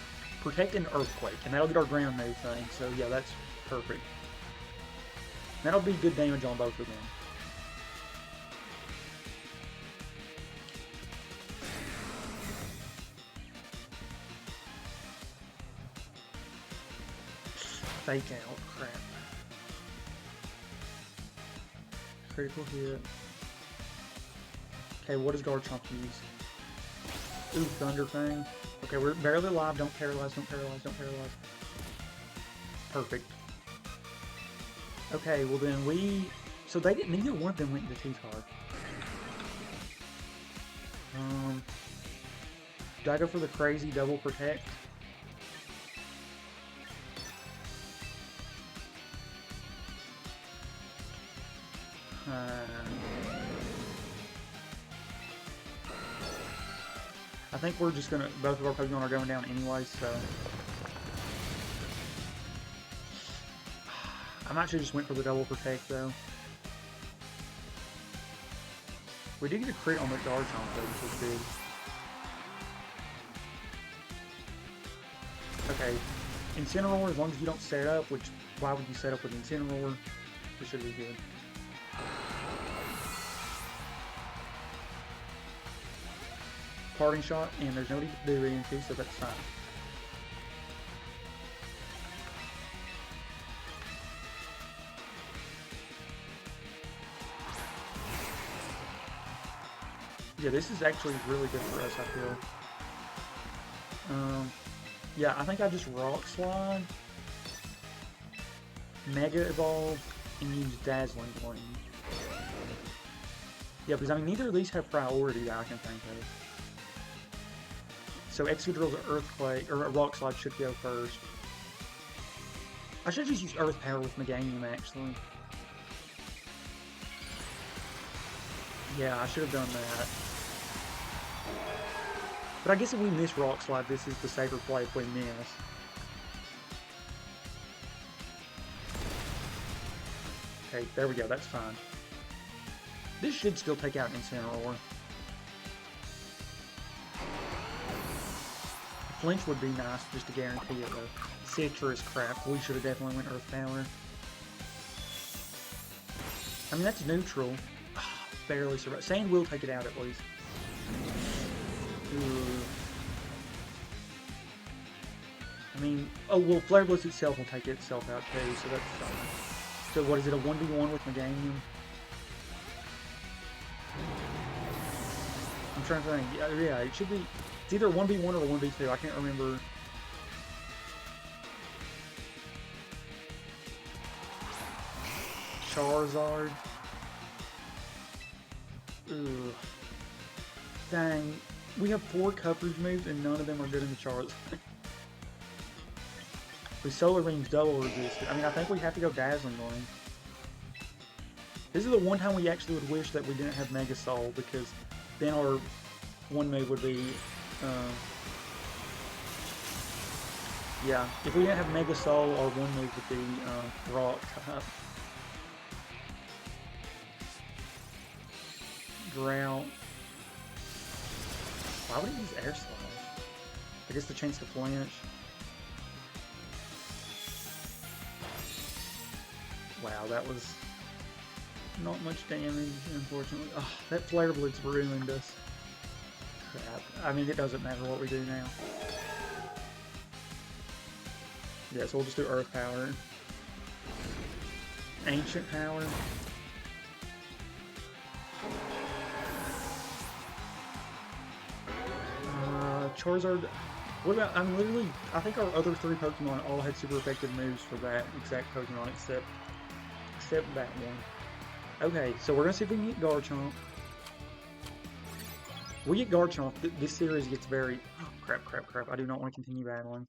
Protect and Earthquake, and that'll get our ground move thing, so yeah, that's perfect. That'll be good damage on both of them. Fake out, crap. Critical hit. Okay, what does Garchomp use? Ooh, Thunder Fang. Okay, we're barely alive. Don't paralyze, don't paralyze, don't paralyze. Perfect. Okay, well then we... So they didn't... Neither one of them went into T-Tar. Do I go for the crazy double protect? I think we're just gonna... Both of our Pokemon are going down anyway, so... I might have just went for the double protect, though. We did get a crit on the Garchomp, though, which was big. Okay, Incineroar, as long as you don't set up, which, why would you set up with Incineroar? This should be good. Parting Shot, and there's no need to do EMP, so that's fine. Yeah, this is actually really good for us, I feel. Yeah, I think I just Rock Slide, Mega Evolve, and use Dazzling Gleam. Yeah, because I mean, neither of these have priority that I can think of. So Excadrill's Earthquake, or Rock Slide should go first. I should just use Earth Power with Meganium, actually. Yeah, I should have done that. But I guess if we miss Rock Slide, this is the safer play if we miss. Okay, there we go, that's fine. This should still take out Incineroar. Flinch would be nice just to guarantee it though. Citrus crap, we should have definitely went Earth Power. I mean, that's neutral. Barely survived. Sand will take it out at least. Ooh. I mean, oh well, Flare Blitz itself will take itself out too, so that's fine. So what is it, a 1v1 with Meganium? I'm trying to think. Yeah, it should be. It's either 1v1 or 1v2. I can't remember. Charizard. Ugh. Dang. We have 4 coverage moves and none of them are good in the Charizard. With Solar Beam's double resisted. I mean, I think we have to go Dazzling Gleam. This is the one time we actually would wish that we didn't have Mega Soul, because then our one move would be, yeah, if we didn't have Mega Soul, our one move would be Rock type. Drought. Why would it use Air Slash? I guess the chance to flinch. Wow, that was not much damage, unfortunately. Oh, that Flare Blitz ruined us. Crap. I mean, it doesn't matter what we do now. Yeah, so we'll just do Earth Power. Ancient Power. Charizard. What about, I'm literally, I think our other 3 Pokemon all had super effective moves for that exact Pokemon, except that one. Okay, so we're gonna see if we can get Garchomp. We get Garchomp, this series gets very, oh, crap, I do not want to continue battling.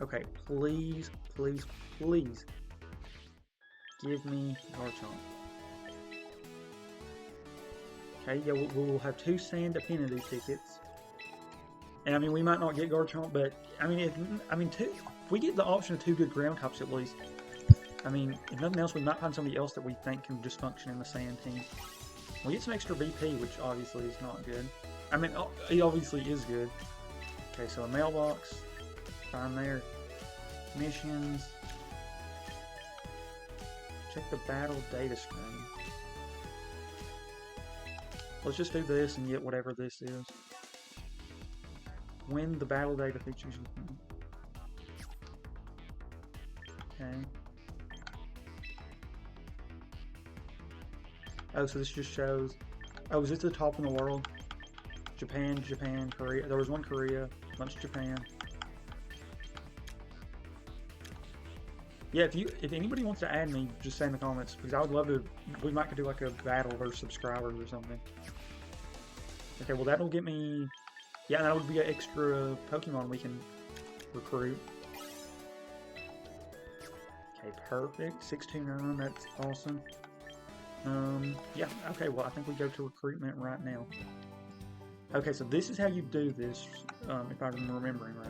Okay, please, give me Garchomp. Okay, yeah, we'll have 2 Sand Affinity tickets. And I mean, we might not get Garchomp, but I mean, if we get the option of 2 good ground types at least, I mean, if nothing else, we might find somebody else that we think can just function in the Sand team. We get some extra BP, which obviously is not good. I mean, it obviously is good. Okay, so a mailbox, find there. Missions. Check the battle data screen. Let's just do this and get whatever this is. When the battle data features. Okay. Oh, so this just shows. Oh, is this the top in the world? Japan, Korea. There was one Korea, bunch of Japan. Yeah, if anybody wants to add me, just say in the comments, because I would love to. We might could do like a battle versus subscribers or something. Okay, well that'll get me. Yeah, that would be an extra Pokemon we can recruit. Okay, perfect. 629. That's awesome. Yeah. Okay. Well, I think we go to recruitment right now. Okay, so this is how you do this, if I'm remembering right.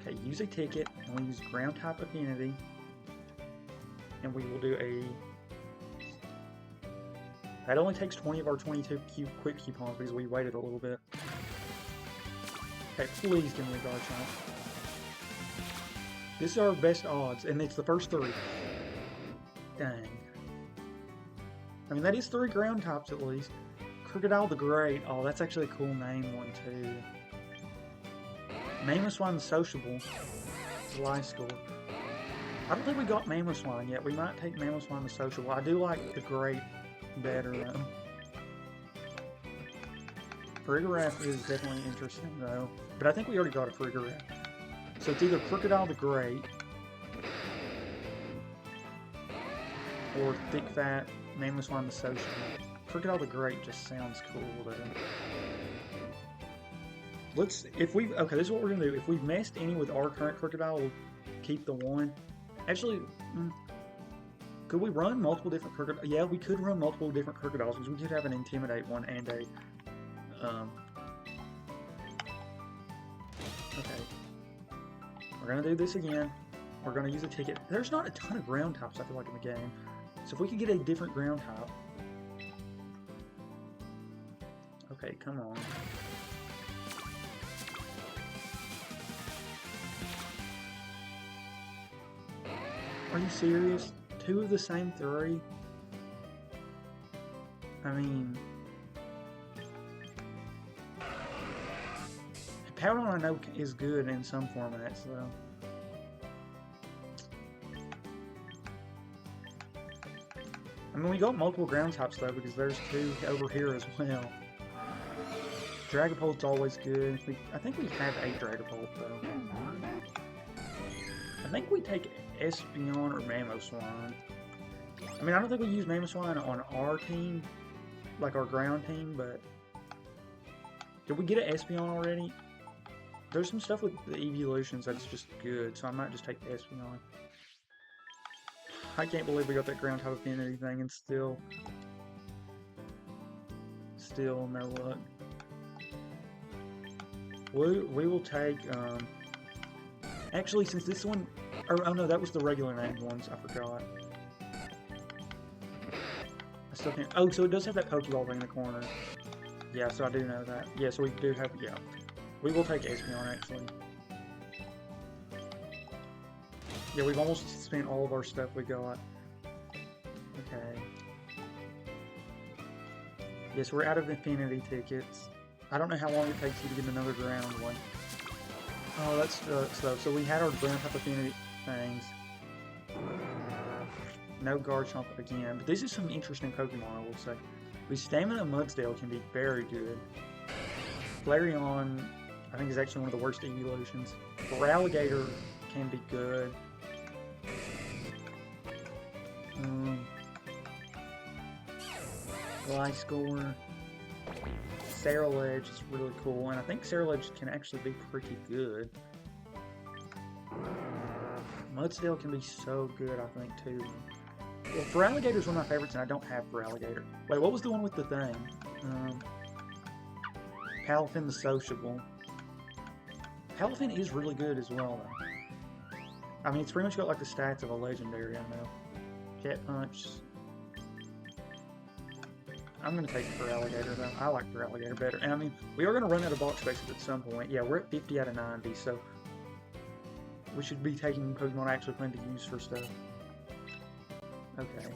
Okay, use a ticket, and we use ground type affinity, and we will do a. That only takes 20 of our 22 quick coupons because we waited a little bit. Okay, please give me a Garchomp. This is our best odds, and it's the first 3. Dang. I mean, that is 3 ground types at least. Crocodile the Great. Oh, that's actually a cool name one too. Mamoswine the Sociable. Life Score. I don't think we got Mamoswine yet. We might take Mamoswine the Sociable. I do like the Great better though. Farigiraf is definitely interesting though. But I think we already got a Farigiraf. So it's either Crocodile the Great or Thick Fat Mamoswine the Sociable. Crocodile the Great just sounds cool though. Okay, this is what we're gonna do. If we've messed any with our current Crocodile, we'll keep the one. Actually, could we run multiple different Crocodiles? Yeah, we could run multiple different Crocodiles because we could have an Intimidate one and a, okay. We're gonna do this again. We're gonna use a ticket. There's not a ton of ground types I feel like in the game. So if we could get a different ground type. Okay, come on. Are you serious? 2 of the same 3? I mean... Powder I know is good in some formats though. I mean, we got multiple ground types though because there's 2 over here as well. Dragapult's always good. I think we have a Dragapult though. I think we take Espeon or Mamoswine. I mean, I don't think we use Mamoswine on our team, like our ground team, but... Did we get an Espeon already? There's some stuff with the evolutions that's just good, so I might just take the Espeon. I can't believe we got that ground type affinity thing and still no luck. We will take, actually, since this one, or, oh no, that was the regular named ones, I forgot. I still can't. Oh, so it does have that Pokeball ring in the corner. Yeah, so I do know that. Yeah, so we do have. Yeah, we will take Espeon actually. Yeah, we've almost spent all of our stuff we got. Okay. Yes, we're out of Infinity tickets. I don't know how long it takes you to get another ground one. Oh, that sucks though. So we had our ground type Infinity things. No Garchomp again, but this is some interesting Pokemon, I will say. The Stamina Mudsdale can be very good. Flareon, I think, is actually one of the worst evolutions. Feraligatr can be good. Gliscor. Ceruledge is really cool, and I think Ceruledge can actually be pretty good. Mudsdale can be so good, I think, too. Well, Feraligatr is one of my favorites, and I don't have Feraligatr. Wait, what was the one with the thing? Palafin the Sociable. Palafin is really good as well, though. I mean, it's pretty much got like the stats of a legendary, I know. Jet Punch. I'm going to take Feraligatr, though. I like Feraligatr better. And I mean, we are going to run out of box spaces at some point. Yeah, we're at 50 out of 90, so we should be taking Pokemon I actually plan to use for stuff. Okay.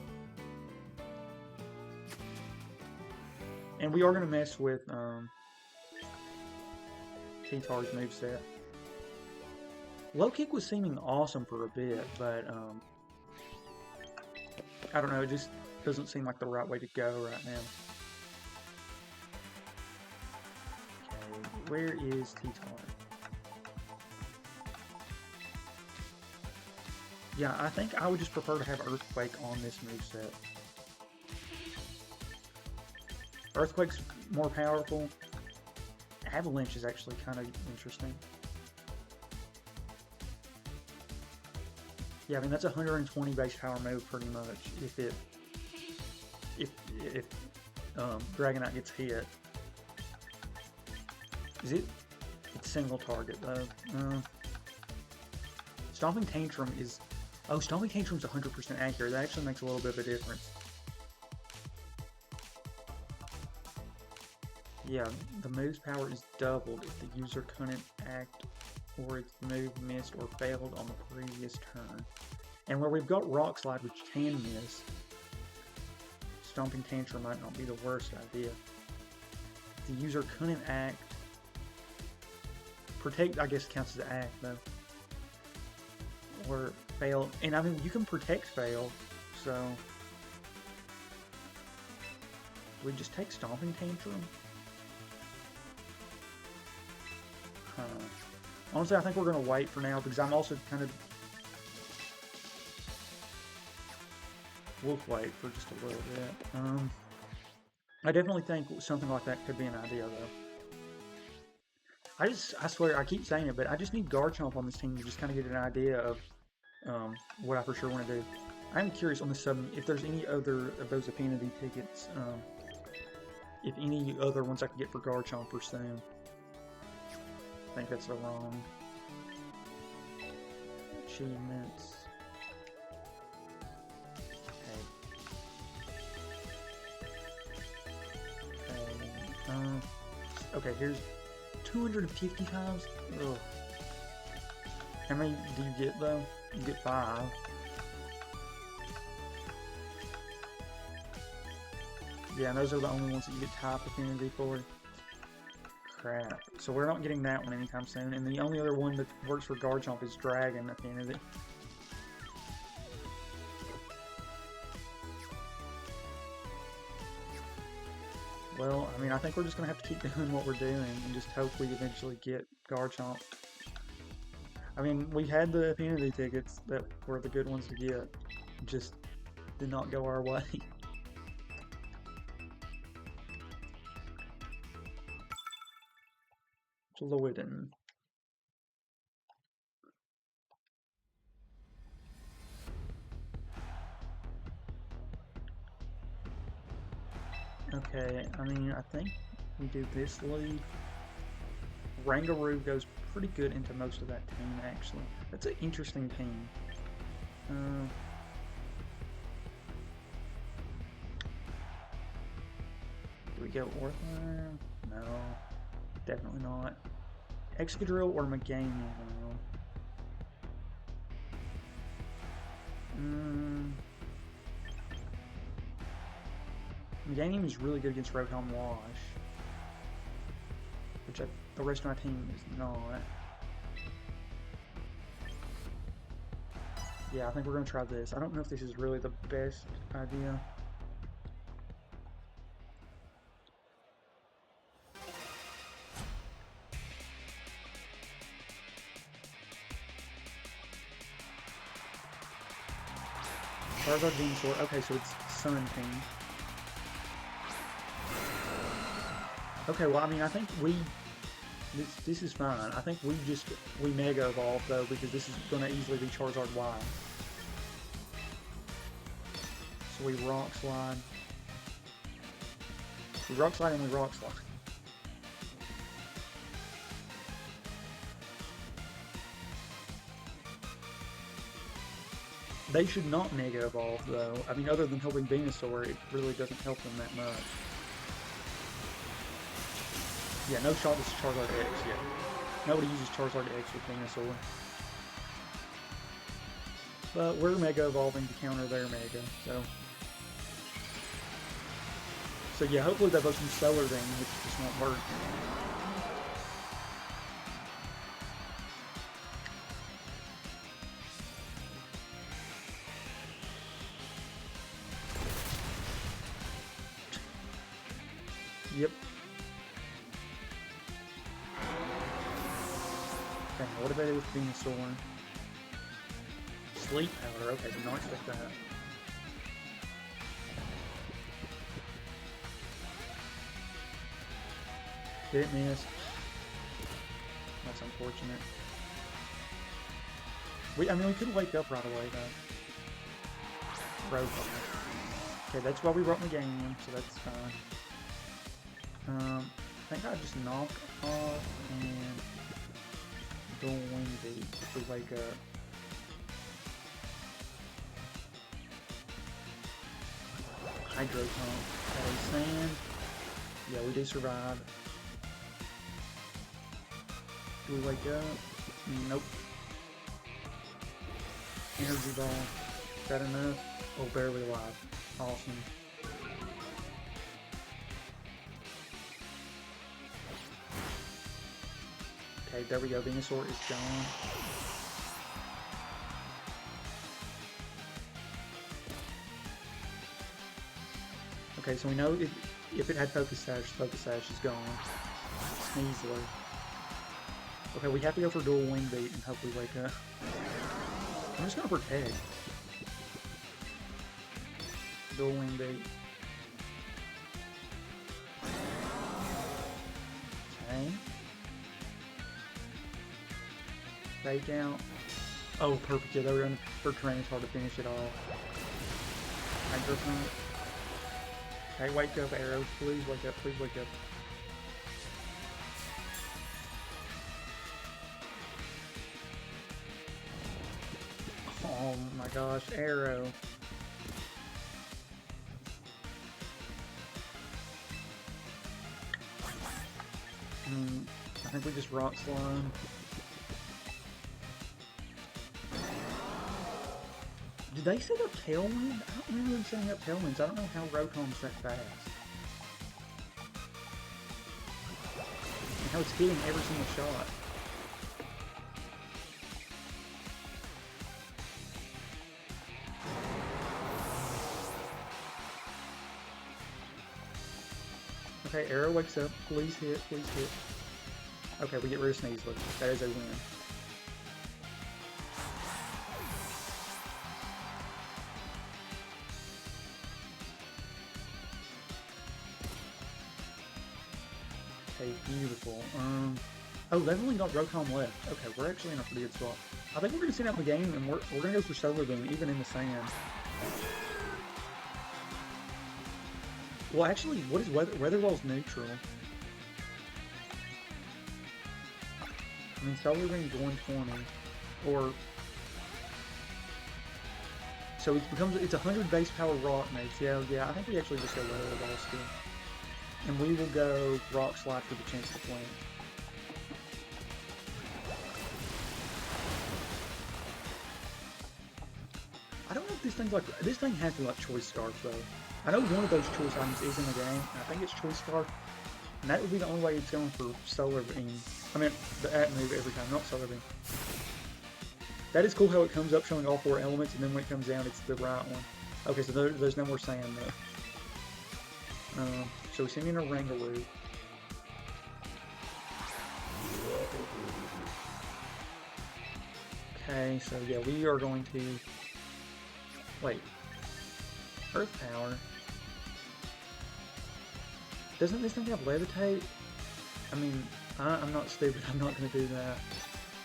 And we are going to mess with T-Tar's moveset. Low Kick was seeming awesome for a bit, but I don't know, it just doesn't seem like the right way to go right now. Okay, where is T-Tar? Yeah, I think I would just prefer to have Earthquake on this moveset. Earthquake's more powerful. Avalanche is actually kind of interesting. Yeah, I mean that's a 120 base power move pretty much. If Dragonite gets hit, is it? It's single target though. Stomping Tantrum is. Oh, Stomping Tantrum's 100% accurate. That actually makes a little bit of a difference. Yeah, the move's power is doubled if the user couldn't act or its move missed or failed on the previous turn. And where we've got Rock Slide, which can miss, Stomping Tantrum might not be the worst idea. If the user couldn't act, Protect, I guess, counts as act, though. Or fail, and I mean, you can Protect fail, so do we just take Stomping Tantrum? Honestly, I think we're going to wait for now, because I'm also kind of... We'll wait for just a little bit. I definitely think something like that could be an idea, though. I swear, I keep saying it, but I just need Garchomp on this team to just kind of get an idea of what I for sure want to do. I'm curious on this sub if there's any other of those affinity tickets, if any other ones I can get for Garchomp or soon. I think that's the wrong achievements. Okay, here's 250 times. Ugh. How many do you get though? You get 5. Yeah, and those are the only ones that you get type affinity for. Crap. So we're not getting that one anytime soon. And the only other one that works for Garchomp is Dragon affinity. Well, I mean, I think we're just going to have to keep doing what we're doing and just hope we eventually get Garchomp. I mean, we had the affinity tickets that were the good ones to get. Just did not go our way. Floydon. Okay, I mean, I think we do this lead. Rangaroo goes pretty good into most of that team, actually. That's an interesting team. go Orthline? No, definitely not. Excadrill or Meganium? Meganium is really good against Rotom Wash, which the rest of my team is not. Yeah, I think we're going to try this. I don't know if this is really the best idea. Charizard Venusaur. Okay, so it's Sun Team. Okay, well, I mean, I think this is fine. I think we Mega Evolve, though, because this is going to easily be Charizard Y. So we Rock Slide. We Rock Slide and we Rock Slide. They should not Mega Evolve, though. I mean, other than helping Venusaur, it really doesn't help them that much. Yeah, no shot this is Charizard X yet. Nobody uses Charizard X with Venusaur. But we're Mega Evolving to counter their Mega, so yeah, hopefully that goes from Stellar Ring, which just won't work. Yep. Okay, what about it with Venusaur? Sleep Powder, okay, did not expect that. Did it miss? That's unfortunate. I mean, we could wake up right away, though. Rotom. Okay, that's why we brought Meganium, so that's fine. I think I just knock off and Dual Wind Beat if we wake up. Hydro Pump. Okay, Sand. Yeah, we do survive. Do we wake up? Nope. Energy Ball. Is that enough? Oh, barely alive. Awesome. Okay, there we go. Venusaur is gone. Okay, so we know if it had Focus Sash is gone. Sneasler. Okay, we have to go for Dual Wing Beat and hopefully wake up. I'm just gonna Protect. Dual Wing Beat. Okay. Fake out. Oh, perfect. Yeah, they were going for Tyranitar to finish it off. Hydro Pump. Okay, wake up, Arrows. Please wake up. Please wake up. Oh my gosh, Arrow. I think we just Rock Slime. Did they set up Tailwind? I don't remember them setting up Tailwinds. I don't know how Rotom's that fast. And how it's hitting every single shot. Okay, Arrow wakes up. Please hit, please hit. Okay, we get rid of Sneasler. That is a win. Okay, beautiful. Oh, they've only got Rotom left. Okay, we're actually in a pretty good spot. I think we're going to send out the game and we're going to go for Solar Beam, even in the sand. Well, actually, what is Weather Ball's neutral? I mean, Solar Beam's 120, or so it's 100 base power Rock mates. Yeah, I think we actually just go Weather Ball still. And we will go Rock Slide for the chance to win. I don't know if this thing's like, this thing has to be like Choice Scarf though. I know one of those choice items is in the game. I think it's Choice Scarf. And that would be the only way it's going for Solar Beam. I mean, the at move every time, not Solar Beam. That is cool how it comes up showing all 4 elements, and then when it comes down, it's the right one. Okay, so there's no more sand there. So we send in a Rangaroo. Okay, so yeah, we are going to... Wait. Earth Power? Doesn't this thing have Levitate? I mean, I'm not stupid, I'm not going to do that.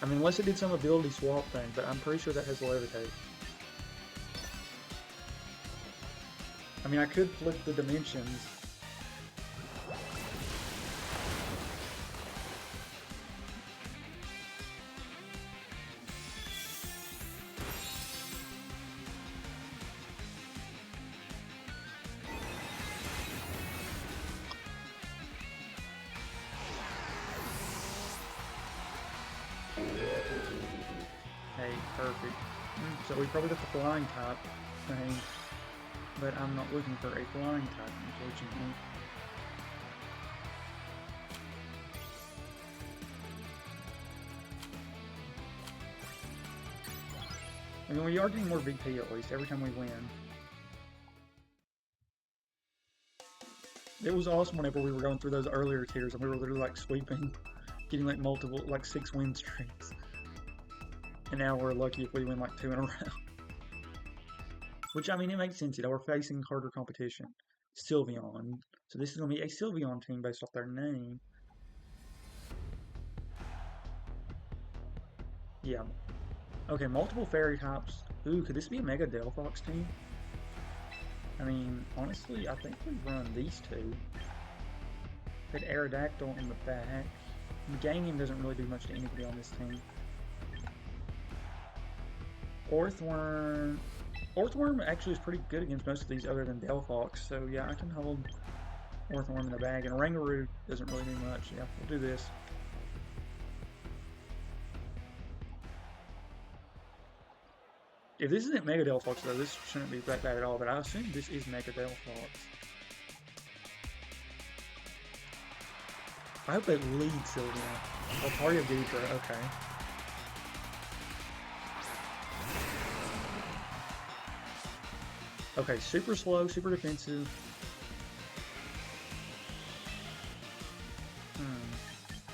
I mean, unless it did some ability swap thing, but I'm pretty sure that has Levitate. I mean, I could flip the dimensions. Hey, perfect. So we probably got the flying type thing, but I'm not looking for a flying type, unfortunately. I mean, we are getting more VP at least every time we win. It was awesome whenever we were going through those earlier tiers and we were literally like sweeping, getting like multiple, like 6 win streaks. And now we're lucky if we win like 2 in a row. Which, I mean, it makes sense, you know, we're facing harder competition. Sylveon. So this is going to be a Sylveon team based off their name. Yeah. Okay, multiple fairy types. Ooh, could this be a Mega Delphox team? I mean, honestly, I think we run these 2. Put Aerodactyl in the back. Meganium doesn't really do much to anybody on this team. Orthworm actually is pretty good against most of these other than Delphox, so yeah, I can hold Orthworm in the bag, and Rangaroo doesn't really do much. Yeah, we'll do this. If this isn't Mega Delphox though, this shouldn't be that bad at all, but I assume this is Mega Delphox. I hope it leads Sylveon. Altaria Goodra, okay. Okay, super slow, super defensive.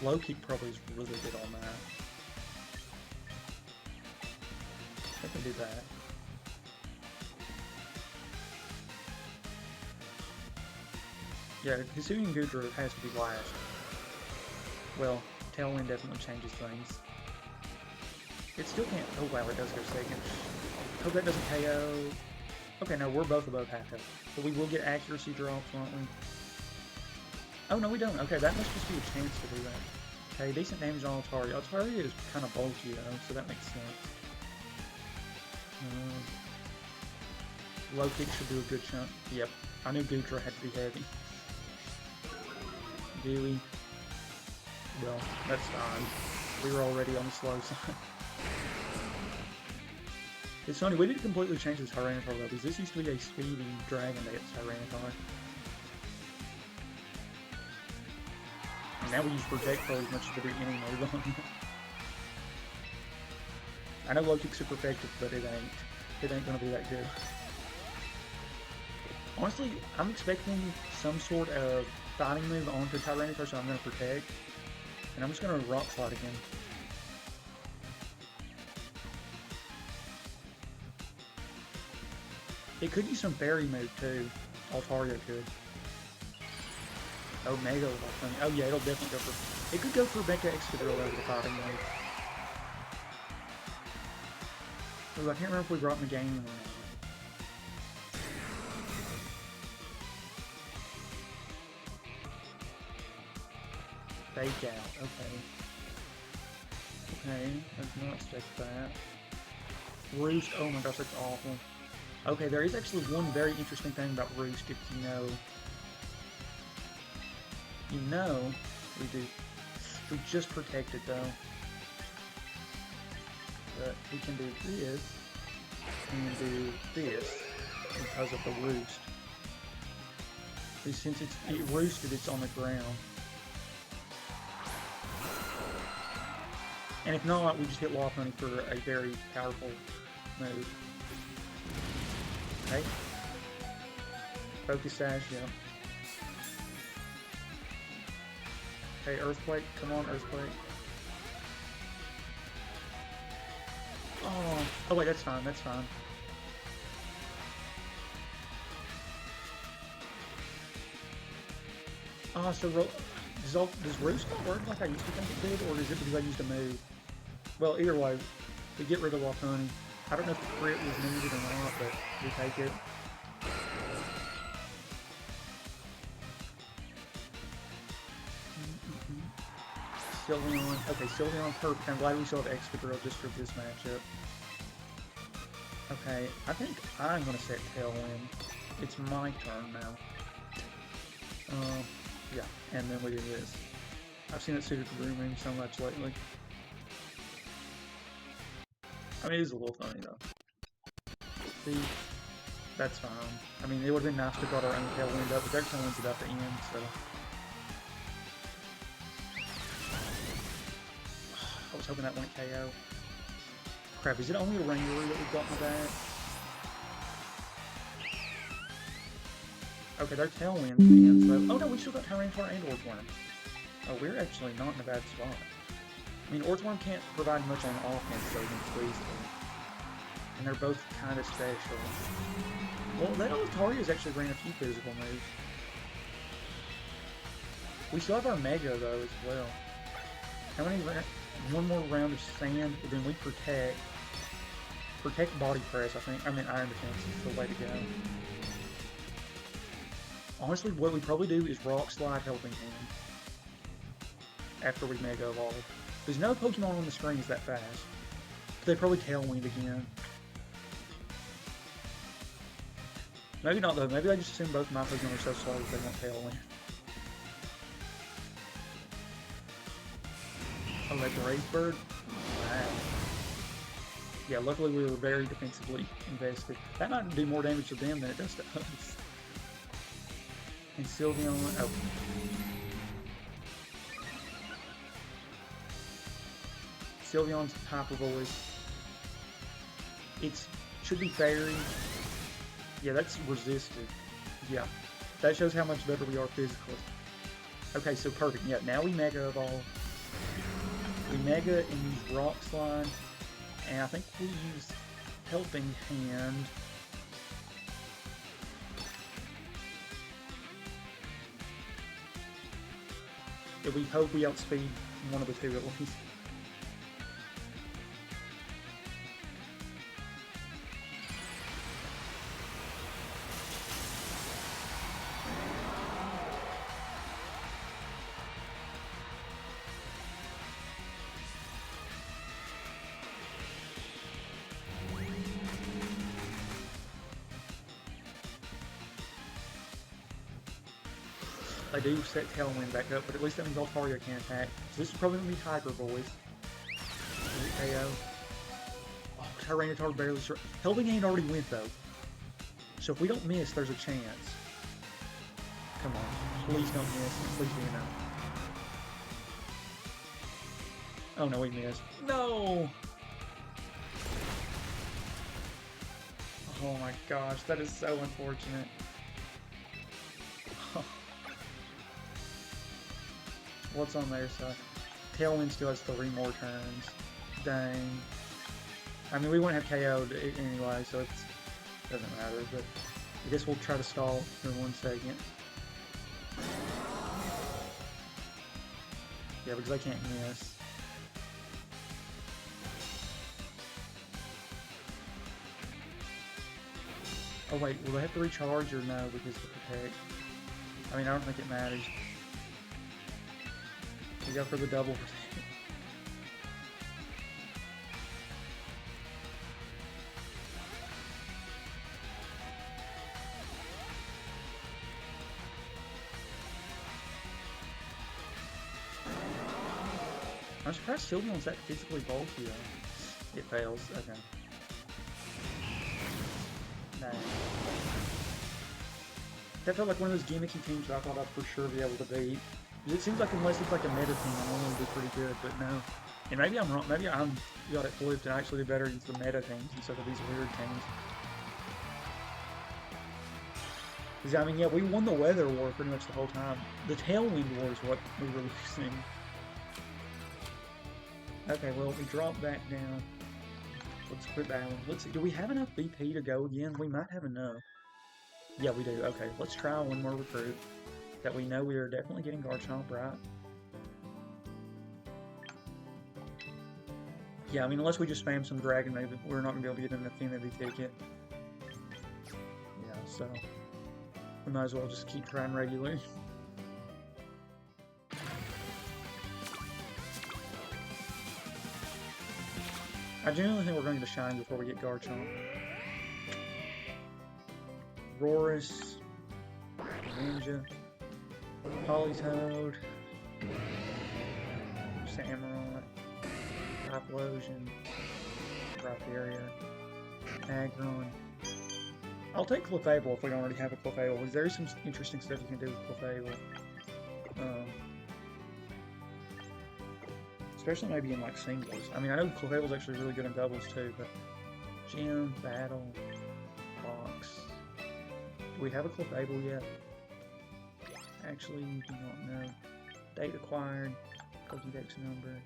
Low kick probably is really good on that. I can do that. Yeah, Hisuian Goodra has to be last. Well, Tailwind definitely changes things. It still can't. Oh wow, it does go second. Hope that doesn't KO. Okay, no, we're both above half health. But we will get accuracy drops, won't we? Oh, no, we don't. Okay, that must just be a chance to do that. Okay, decent damage on Altaria. Altaria is kind of bulky, though, so that makes sense. Low kick should do a good chunk. Yep, I knew Goodra had to be heavy. Dewey. Well, that's fine. We were already on the slow side. It's funny, we didn't completely change the Tyranitar though, because this used to be a speedy dragon that Tyranitar. And now we use Protect for as much as we do any move on it. I know low kick's super effective, but it ain't gonna be that good. Honestly, I'm expecting some sort of fighting move onto Tyranitar, so I'm gonna Protect. And I'm just gonna Rock Slide again. It could use some fairy move too. Altaria could. Oh, Mega Evolution. Oh yeah, it'll definitely go for... It could go for Mecha Excadrill over the fighting move. Ooh, I can't remember if we brought Meganium or not. Fake out, okay. Okay, I did not expect that. Roost, oh my gosh, that's awful. Okay, there is actually one very interesting thing about Roost, if you know. You know, we do. We just protected though. But we can do this and do this because of the roost. Since it roosted, it's on the ground. And if not, we just hit Loft Honey for a very powerful move. Okay. Focus Sash, yeah. Okay, Earthquake, come on, Earthquake. Oh wait, that's fine, that's fine. So does Roost not work like I used to think it did, or is it because I used a move? Well, either way, we get rid of Loft Honey. I don't know if the crit was needed or not, but we take it. Sylveon. Okay, Sylveon, perfect. I'm glad we still have Excadrill just for this matchup. Okay, I think I'm going to set Tailwind. It's my turn now. Yeah, and then we do this. I've seen it suited to Room so much lately. I mean, it is a little funny though. See, that's fine. I mean, it would have been nice to got our own Tailwind up, but their Tailwind's about to end, so. I was hoping that went KO. Crap, is it only a Rangaroo that we've got in the bag? Okay, their Tailwind ends though. Oh no, we still got Tyranitar and Orthworm. Oh, we're actually not in a bad spot. I mean, Orthworm can't provide much on offense, so against Weasley. And they're both kind of special. Well, that Altaria's actually ran a few physical moves. We still have our Mega, though, as well. How many one more round of Sand, and then we protect. Protect Body Press, I think. I mean, Iron Defense is the way to go. Honestly, what we probably do is Rock Slide Helping Hand. After we Mega Evolve. There's no Pokemon on the screen is that fast. But they probably Tailwind again. Maybe not though, maybe I just assume both my Pokemon are so slow that they won't Tailwind. Oh, that Brave Bird? Wow. Yeah, luckily we were very defensively invested. That might do more damage to them than it does to us. And Sylveon, oh. Sylveon's Hyper Voice. It should be Fairy. Yeah, that's resisted. Yeah, that shows how much better we are physically. Okay, so perfect. Yeah, now we Mega Evolve. We Mega and use Rock Slide. And I think we use Helping Hand. Yeah, we hope we outspeed one of the two at least. I do set Tailwind back up, but at least that means Altaria can attack. So this is probably going to be Hyper Voice. Is it KO? Oh, Tyranitar barely struck. Helping Hand already went though. So if we don't miss, there's a chance. Come on, please don't miss. Please be enough. Oh no, we missed. No! Oh my gosh, that is so unfortunate. What's on their side? Tailwind still has 3 more turns. Dang. I mean, we wouldn't have KO'd anyway, so it doesn't matter, but I guess we'll try to stall for 1 second. Yeah, because I can't miss. Oh wait, will they have to recharge or no because of the protect? I mean, I don't think it matters. We go for the double protect. I'm surprised Sylveon's that physically bulky though. It fails. Okay. Nah. That felt like one of those gimmicky teams that I thought I'd for sure be able to beat. It seems like unless it's like a meta team, I'm only going to be pretty good, but no. And maybe I'm wrong. Maybe I'm got it flipped and I actually do better against the meta teams instead of these weird teams. Because, I mean, yeah, we won the weather war pretty much the whole time. The tailwind war is what we were losing. Okay, well, we drop back down. Let's quit battling. Let's see. Do we have enough BP to go again? We might have enough. Yeah, we do. Okay, let's try one more recruit that we know we are definitely getting Garchomp, right? Yeah, I mean, unless we just spam some Dragon, maybe we're not going to be able to get an affinity ticket. Yeah, so we might as well just keep trying regularly. I genuinely think we're going to get a shine before we get Garchomp. Roris, Ninja, Polytoad, Samurott, Typhlosion, Rhyperior, Aggron. I'll take Clefable if we don't already have a Clefable, because there is some interesting stuff you can do with Clefable. Especially maybe in like singles. I mean, I know Clefable's actually really good in doubles too, but Gym, Battle, Box. Do we have a Clefable yet? Actually, do not know. Date acquired, Pokédex number.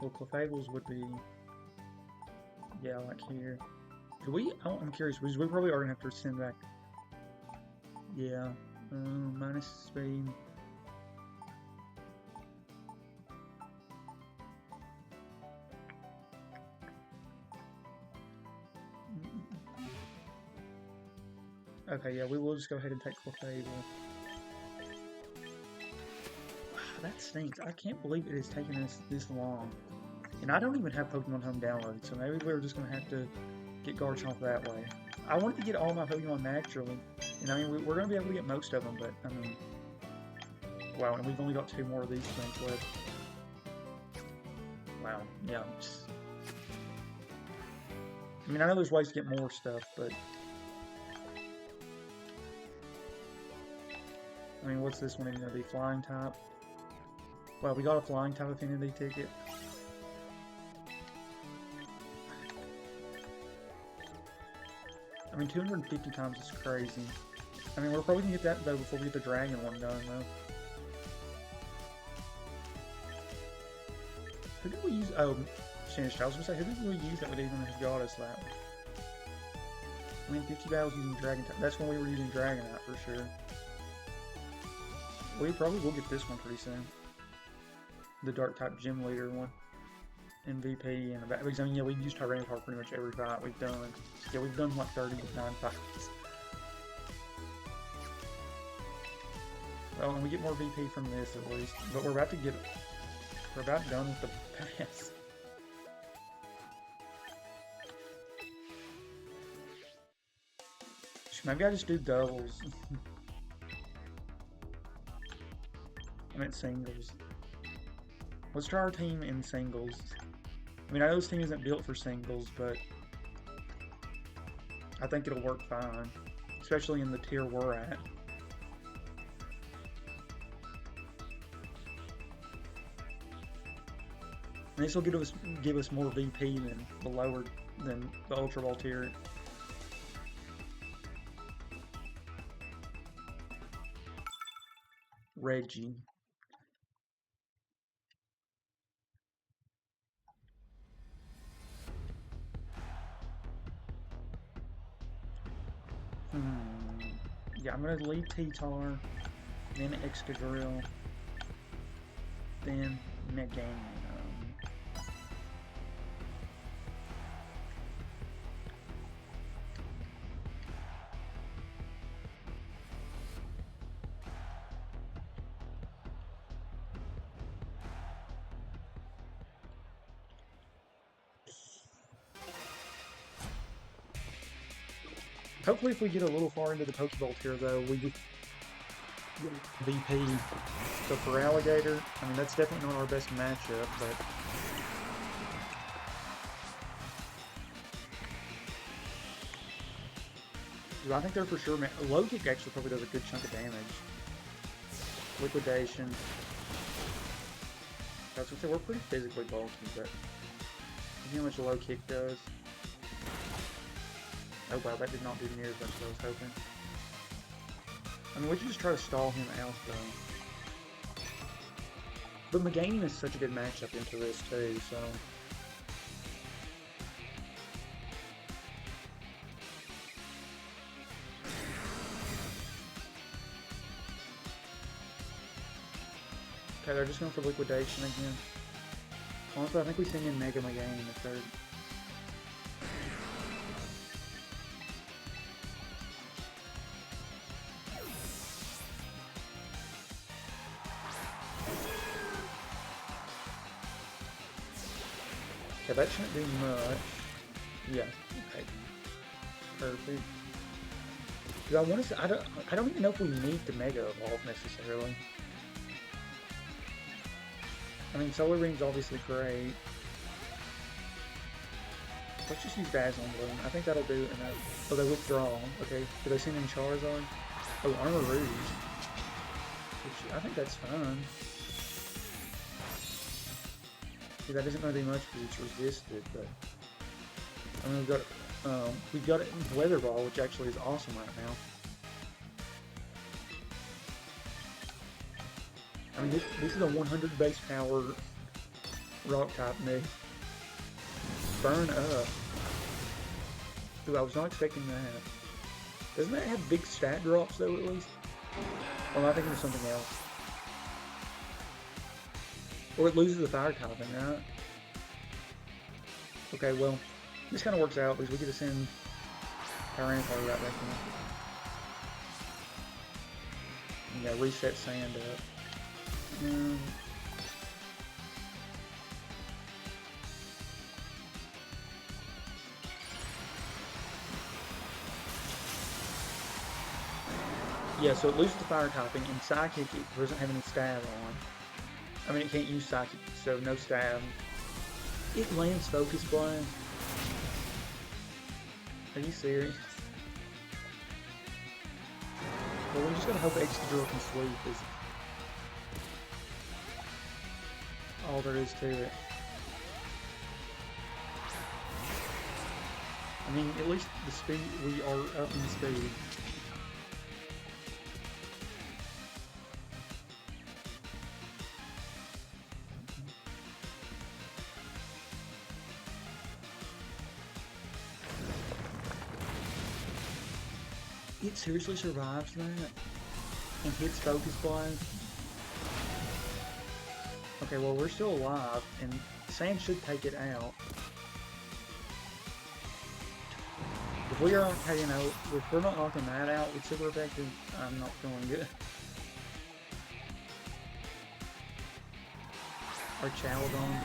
Well, Clefables would be, yeah, like here. Do we? I'm curious. We probably are gonna have to send back. Yeah, minus speed. Okay, yeah, we will just go ahead and take Clefable. That stinks. I can't believe it has taken us this long. And I don't even have Pokemon Home downloaded, so maybe we're just going to have to get Garchomp that way. I wanted to get all my Pokemon naturally, and I mean, we're going to be able to get most of them, but, I mean, wow, and we've only got 2 more of these things left. Wow, yeah. I mean, I know there's ways to get more stuff, but... I mean, what's this one even going to be? Flying type? Well, we got a flying type affinity ticket. I mean, 250 times is crazy. I mean, we're probably going to get that, though, before we get the dragon one done, though. Who did we use? Oh, Sinister. I was going to say, who did we use that would even have got us that? I mean, 50 battles using Dragon type. That's when we were using Dragonite, for sure. We probably will get this one pretty soon. The Dark type Gym Leader one. MVP and about, because I mean, yeah, we've used Tyranitar pretty much every fight we've done. Yeah, we've done like 39 fights. Well, and we get more VP from this at least. But we're about done with the pass. Maybe I just do doubles. I meant singles. Let's try our team in singles. I mean, I know this team isn't built for singles, but I think it'll work fine, especially in the tier we're at. And this will give us more VP than the Ultra Ball tier. Reggie. Yeah, I'm gonna leave T-Tar, then Excadrill, then Meganium. Hopefully if we get a little far into the Pokeball tier though, we VP. So for Alligator, I mean, that's definitely not our best matchup, but I think they're for sure. Low kick actually probably does a good chunk of damage. Liquidation. That's what they were pretty physically bulky, but see how much a low kick does. Oh wow, that did not do near as much as I was hoping. I mean, we should just try to stall him out though. But Meganium is such a good matchup into this too, so. Okay, they're just going for liquidation again. Honestly, I think we send in Mega Meganium in the third. Okay, that shouldn't do much. Yeah, okay. Perfect. Because I want to say, I don't even know if we need to Mega Evolve necessarily. I mean, Solar Beam's obviously great. Let's just use Dazzling Bloom. I think that'll do enough. Oh, they withdraw. Okay. Do they send in Charizard? Oh, Armor Rouge. Which, I think that's fine. See, that isn't going to do much because it's resisted, but... I mean, we've got Weather Ball, which actually is awesome right now. I mean, this is a 100 base power rock type move. Burn up. Ooh, I was not expecting that. Doesn't that have big stat drops though, at least? Or am I thinking of something else? Or it loses the fire typing, right? Okay, well, this kind of works out because we get to send Tyranitar right back in. Yeah, reset Sand up. Yeah, so it loses the fire typing, and Psychic it doesn't have any stab on. I mean, it can't use Psychic, so no stab. It lands Focus Blast. Are you serious? Well, we just gotta hope Excadrill can sweep, is all there is to it. I mean, at least the speed, we are up in speed. It seriously survives that and hits Focus Blast. Okay, well, we're still alive, and Sand should take it out. If we are, you know, if we're not knocking that out with Super Effective, I'm not feeling good. Our Chowdon.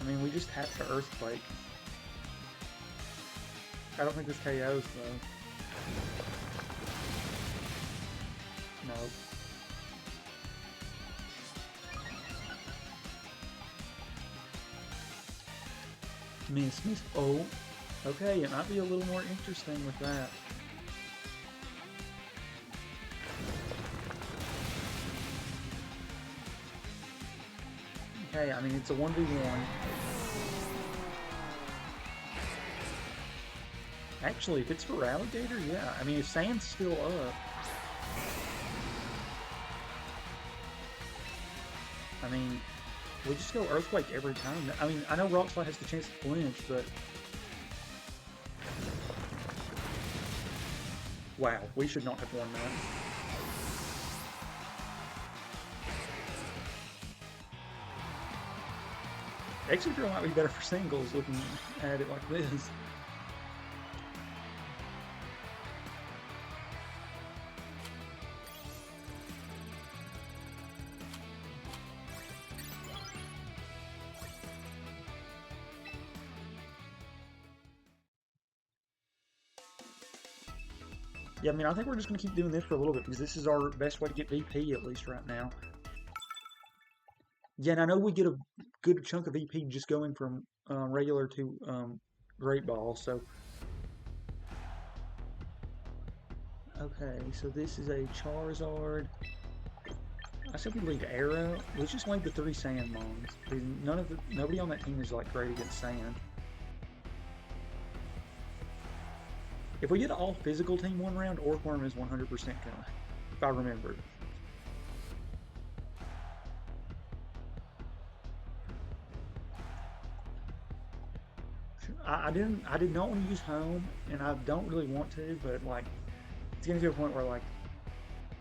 I mean, we just have to Earthquake. I don't think this KOs though. No. Miss. Oh. Okay, it might be a little more interesting with that. Okay, I mean, it's a 1v1. Actually, if it's for Alligator, yeah. I mean, if Sand's still up... I mean, we just go Earthquake every time. I mean, I know Rock Slide has the chance to flinch, but... Wow, we should not have won that. Excadrill might be better for singles, looking at it like this. Yeah, I mean, I think we're just going to keep doing this for a little bit because this is our best way to get VP, at least right now. Yeah, and I know we get a good chunk of VP just going from regular to Great Ball, so... Okay, so this is a Charizard. I said we leave Arrow. Let's just leave the 3 Sand Mons. Nobody on that team is like great against Sand. If we get an all physical team one round, Orcworm is 100% gonna, if I remember. I did not want to use Home, and I don't really want to, but like it's getting to a point where like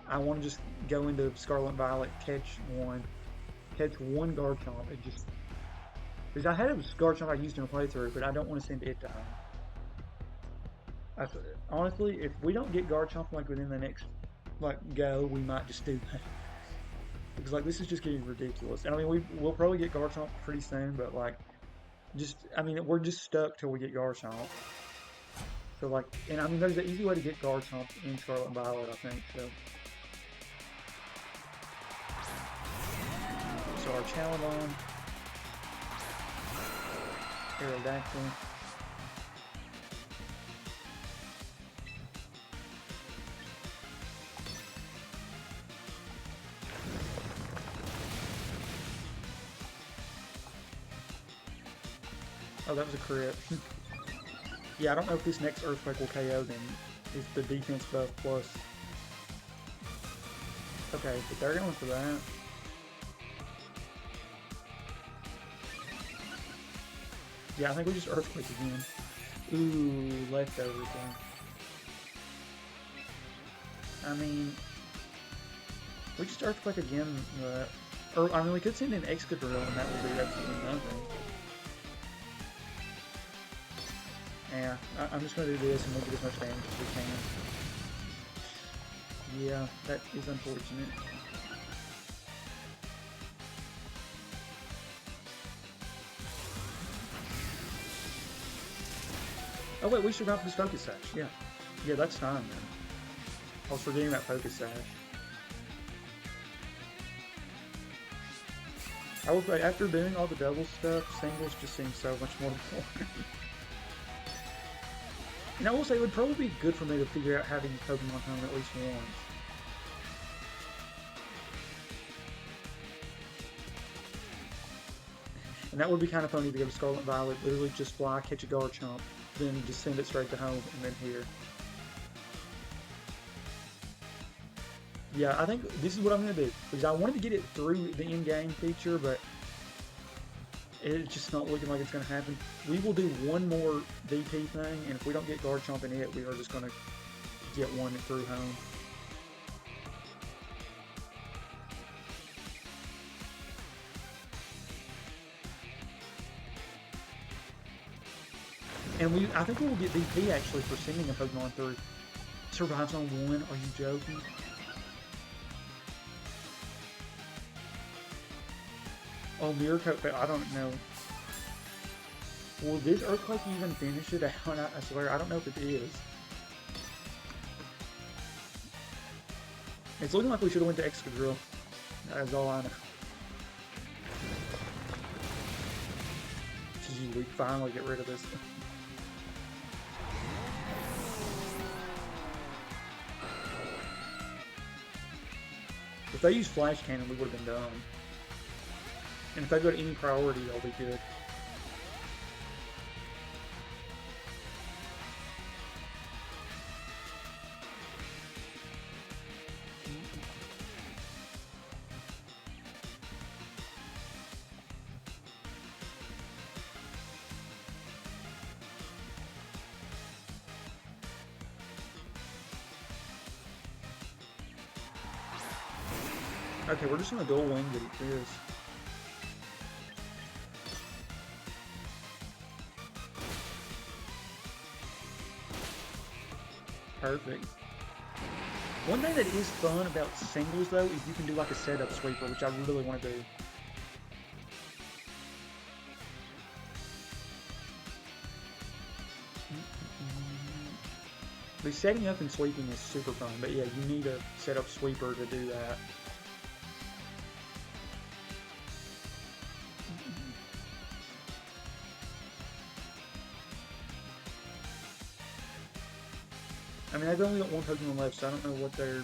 I want to just go into Scarlet and Violet, catch one Garchomp, and just because I had a Garchomp I used in a playthrough, but I don't want to send it to Home. Honestly, if we don't get Garchomp like within the next like go, we might just do that. Because like this is just getting ridiculous. And I mean we'll probably get Garchomp pretty soon, but like we're just stuck till we get Garchomp. So like, and I mean there's an easy way to get Garchomp in Scarlet and Violet, I think. So our Chaladon, Aerodactyl. Oh, that was a crit. Yeah, I don't know if this next Earthquake will KO then. If the defense buff plus. Okay, but they're going for that. Yeah, I think we just Earthquake again. Ooh, leftovers then. I mean, we just Earthquake again, or I mean, we could send in Excadrill and that would be absolutely nothing. Yeah, I'm just going to do this and we'll get as much damage as we can. Yeah, that is unfortunate. Oh wait, we survived this Focus Sash, yeah. Yeah, that's fine then. I was forgetting that Focus Sash. I was like, after doing all the double stuff, singles just seems so much more boring. And I will say it would probably be good for me to figure out how to use Pokemon Home at least once. And that would be kind of funny to go to Scarlet and Violet, literally just fly, catch a Garchomp, then just send it straight to home, and then here. Yeah, I think this is what I'm going to do, because I wanted to get it through the in-game feature, but it's just not looking like it's going to happen. We will do one more VP thing, and if we don't get Garchomp in it, we are just going to get one through home. And I think we will get VP actually for sending a Pokemon through. Survives on 1, are you joking? Oh, Mirror Coat, I don't know. Will this Earthquake even finish it out? I swear, I don't know if it is. It's looking like we should have went to Excadrill. That's all I know. Gee, we finally get rid of this. If they use Flash Cannon, we would have been done. And if they go to any priority, they'll be good. Okay, we're just gonna dual wing it is. Perfect. One thing that is fun about singles though is you can do like a setup sweeper, which I really want to do. The setting up and sweeping is super fun, but yeah, you need a set up sweeper to do that. I mean, I've only got one Pokemon left, so I don't know what they're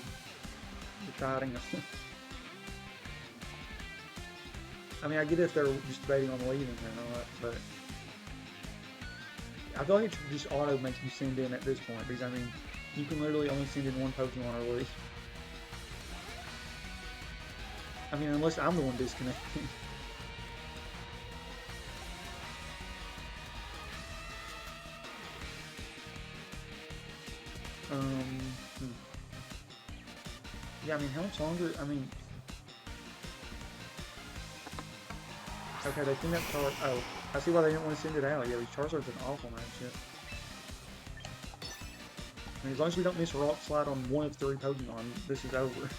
deciding on. I mean, I get if they're just debating on leaving or not, but I feel like it should just auto make you send in at this point, because I mean, you can literally only send in one Pokemon or leave. I mean, unless I'm the one disconnecting. Hmm. Yeah, I mean, how much longer? I mean, okay, they send that Char. Oh, I see why they didn't want to send it out. Yeah, these Charizard's an awful matchup. I mean, as long as we don't miss a Rock Slide on one of 3 Pokemon, this is over.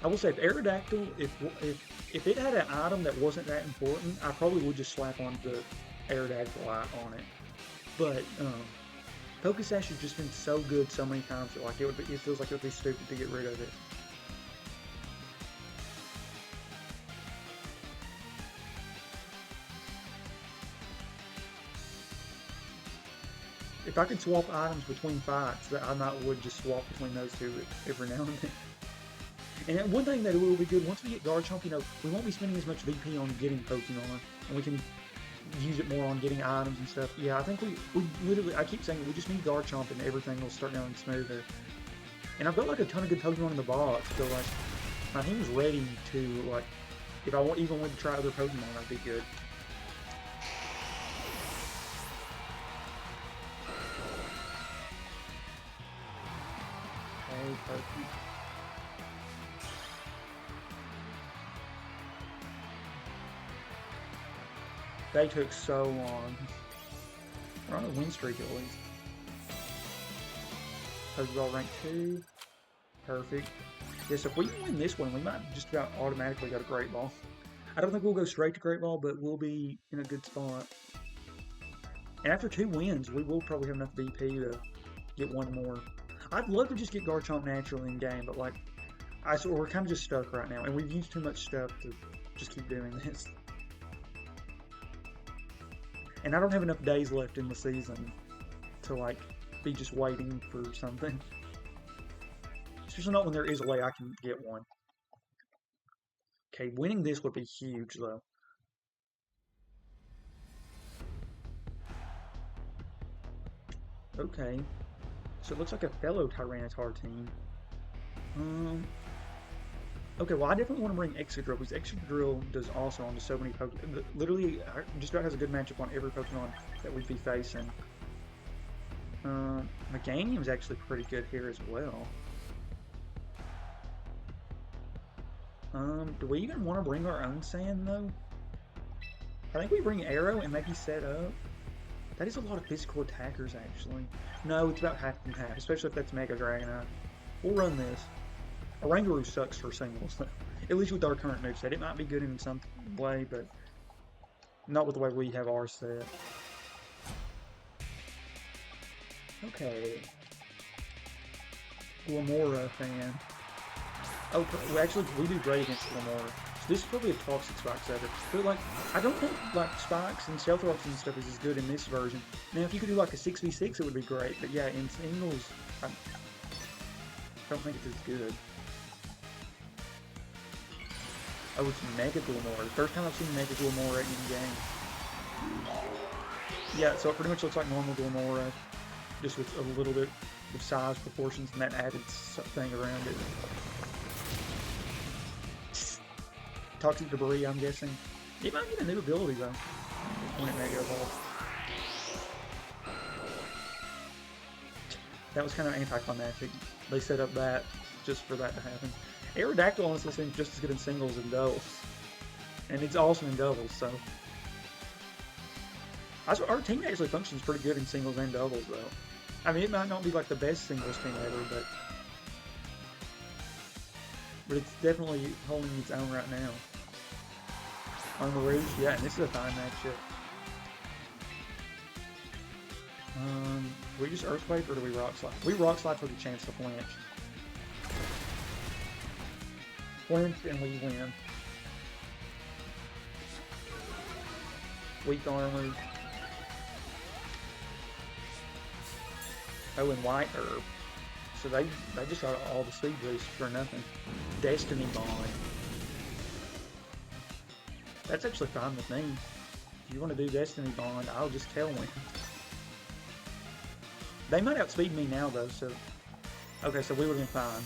I will say, if Aerodactyl, if it had an item that wasn't that important, I probably would just slap on the Aerodactyl on it. But Pokesash has just been so good so many times that like it feels like it would be stupid to get rid of it. If I could swap items between fights, that I might would just swap between those two every now and then. And one thing that will be good, once we get Garchomp, you know, we won't be spending as much VP on getting Pokemon, and we can use it more on getting items and stuff. Yeah, I think we literally, I keep saying we just need Garchomp and everything will start going smoother. And I've got like a ton of good Pokemon in the box, so like, my team's ready to, like, if I even want to try other Pokemon, that'd be good. Okay, perfect. They took so long. We're on a win streak at least. Pokeball rank 2. Perfect. Yes, if we can win this one, we might just about automatically go to Great Ball. I don't think we'll go straight to Great Ball, but we'll be in a good spot. And after 2 wins, we will probably have enough VP to get one more. I'd love to just get Garchomp naturally in game, but like, we're kind of just stuck right now, and we've used too much stuff to just keep doing this. And I don't have enough days left in the season to like be just waiting for something. Especially not when there is a way I can get one. Okay, winning this would be huge though. Okay, so it looks like a fellow Tyranitar team. Okay, well I definitely want to bring Excadrill because Excadrill does also on so many Pokemon. Literally, just about has a good matchup on every Pokemon that we'd be facing. Meganium's actually pretty good here as well. Do we even want to bring our own Sand though? I think we bring Arrow and maybe set up. That is a lot of physical attackers actually. No, it's about half and half, especially if that's Mega Dragonite. We'll run this. Oranguru sucks for singles, at least with our current moveset. It might be good in some way, but not with the way we have ours set. Okay. Glamora fan. Oh, we do great against Glamora. So this is probably a toxic Spike setup. But like, I don't think like Spikes and Stealth Rocks and stuff is as good in this version. Now, if you could do like a 6v6, it would be great. But yeah, in singles, I don't think it's as good. Oh, it's Mega Glamora. First time I've seen Mega Glamora in game. Yeah, so it pretty much looks like normal Glamora, just with a little bit of size proportions and that added thing around it. Toxic Debris, I'm guessing. It might get a new ability though when it Mega Evolves. That was kind of anticlimactic. They set up that just for that to happen. Aerodactyl honestly seems just as good in singles and doubles. And it's awesome in doubles, so. Our team actually functions pretty good in singles and doubles, though. I mean, it might not be like the best singles team ever, but it's definitely holding its own right now. Armor Rouge, yeah, and this is a fine matchup. Do we just Earthquake or do we Rock Slide? We Rock Slide for the chance to flinch. Flinch and we win. Weak Armor. Oh, and White Herb. So they just got all the speed boosts for nothing. Destiny Bond. That's actually fine with me. If you want to do Destiny Bond, I'll just Tailwind. They might outspeed me now though, so... Okay, so we would have been fine.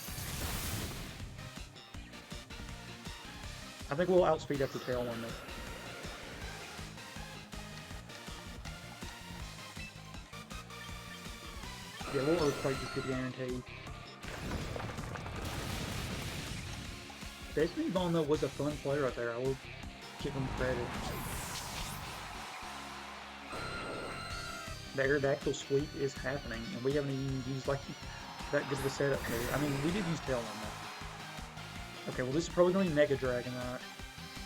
I think we'll outspeed after Tailwind though. Yeah, we'll Earthquake just get guaranteed. Destiny Bond though was a fun play right there. I will give him credit. The Aerodactyl sweep is happening, and we haven't even used like that good of a setup here. I mean, we did use Tailwind though. Okay, well this is probably going to be Mega Dragonite,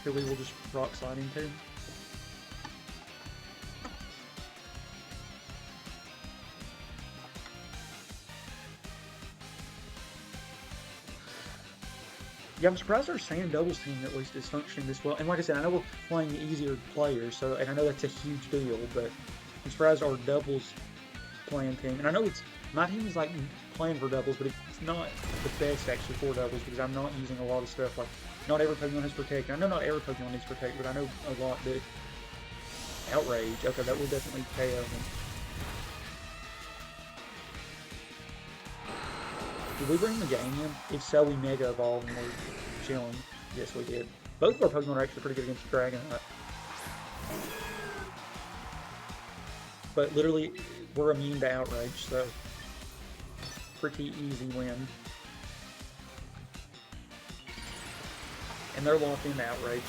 who we will just Rock Slide into. Yeah, I'm surprised our Sand Doubles team at least is functioning this well. And like I said, I know we're playing easier players, so and I know that's a huge deal, but I'm surprised our doubles playing team. And I know my team is like playing for doubles, but it's not the best actually for doubles because I'm not using a lot of stuff like not every Pokemon has Protect. I know not every Pokemon needs Protect, but I know a lot that Outrage. Okay, that will definitely KO him. Did we bring the game in? If so, we Mega Evolve and we're chilling. Yes, we did. Both of our Pokemon are actually pretty good against Dragonite. But literally, we're immune to Outrage, so pretty easy win. And they're locked into Outrage.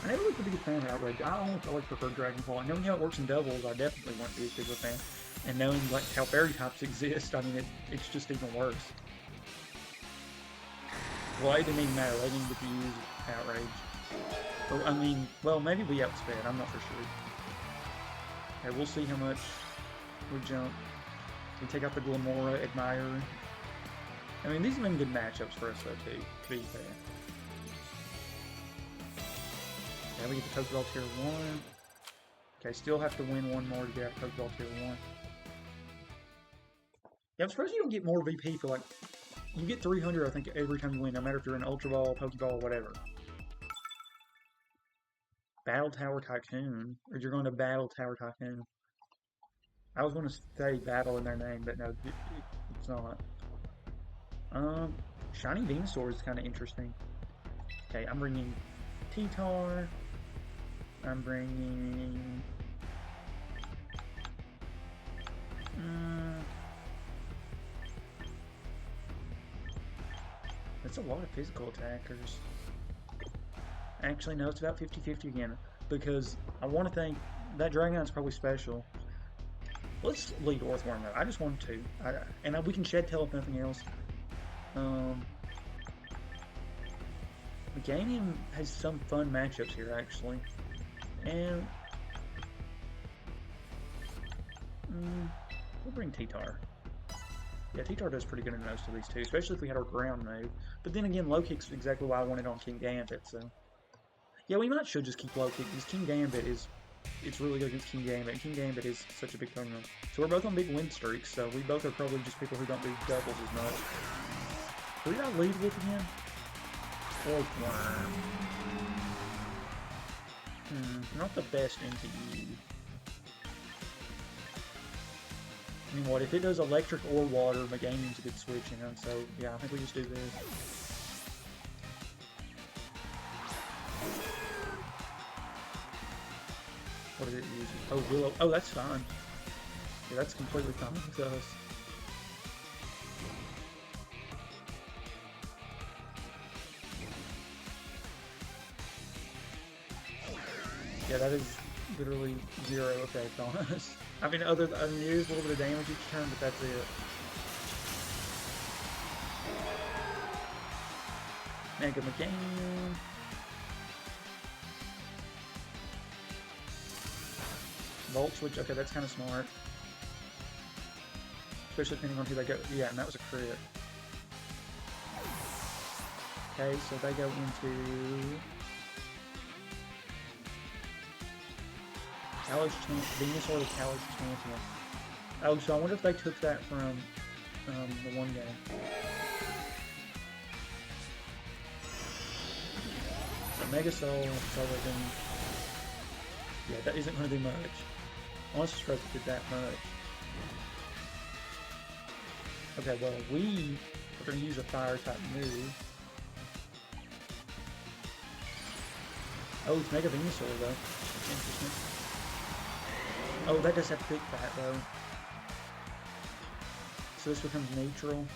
I never was a big fan of Outrage. I always prefer Dragon Claw. And knowing how it works in doubles, I definitely want to be a big fan. And knowing like how fairy types exist, I mean, it's just even worse. Well, it didn't even matter. They didn't get to use Outrage. Or, I mean, well, maybe we outsped. I'm not for sure. Okay, we'll see how much we jump. We take out the Glamora, Admirer. I mean, these have been good matchups for us, though, too, to be fair. Okay, we get the Pokeball Tier 1. Okay, still have to win one more to get out Pokeball Tier 1. Yeah, I'm surprised you don't get more VP for, like, you get 300, I think, every time you win, no matter if you're an Ultra Ball, Pokeball, whatever. Battle Tower Tycoon, or you're going to Battle Tower Tycoon. I was going to say Battle in their name, but no, it's not. Shiny Venusaur is kind of interesting. Okay, I'm bringing T-Tar. I'm bringing... That's a lot of physical attackers. Actually, no, it's about 50-50 again. Because I want to think that Dragonite's probably special. Let's lead Orthworm though. I just want to. And we can Shed Tail if nothing else. Meganium has some fun matchups here, actually. And... we'll bring T-Tar. Yeah, T-Tar does pretty good in most of these too, especially if we had our ground move. But then again, Low Kick's exactly why I wanted on King Gambit, so... Yeah, we should just keep Low Kick, because King Gambit is... It's really good against King Gambit, and King Gambit is such a big Pokemon. So we're both on big win streaks, so we both are probably just people who don't do doubles as much. Who did I lead with again? Orthworm. Not the best NTU. I mean, what, if it does electric or water, Meganium's a good switch, you know, so, yeah, I think we just do this. What is it using? Oh, Willow. Oh, that's fine. Yeah, that's completely fine with us. Yeah, that is literally 0 effect on us. I mean, it is a little bit of damage each turn, but that's it. Mega McGann. Volt switch, okay, that's kind of smart. Especially depending on who they go. Yeah, and that was a crit. Okay, so they go into Venusaur the Kalos Champion. Oh, so I wonder if they took that from the one game. So Mega Soul, yeah, that isn't going to do much. I wasn't supposed to do that much. Okay, well, we are going to use a fire type move. Oh, it's Mega Venusaur though. Interesting. Oh, that does have to pick that though. So this becomes neutral.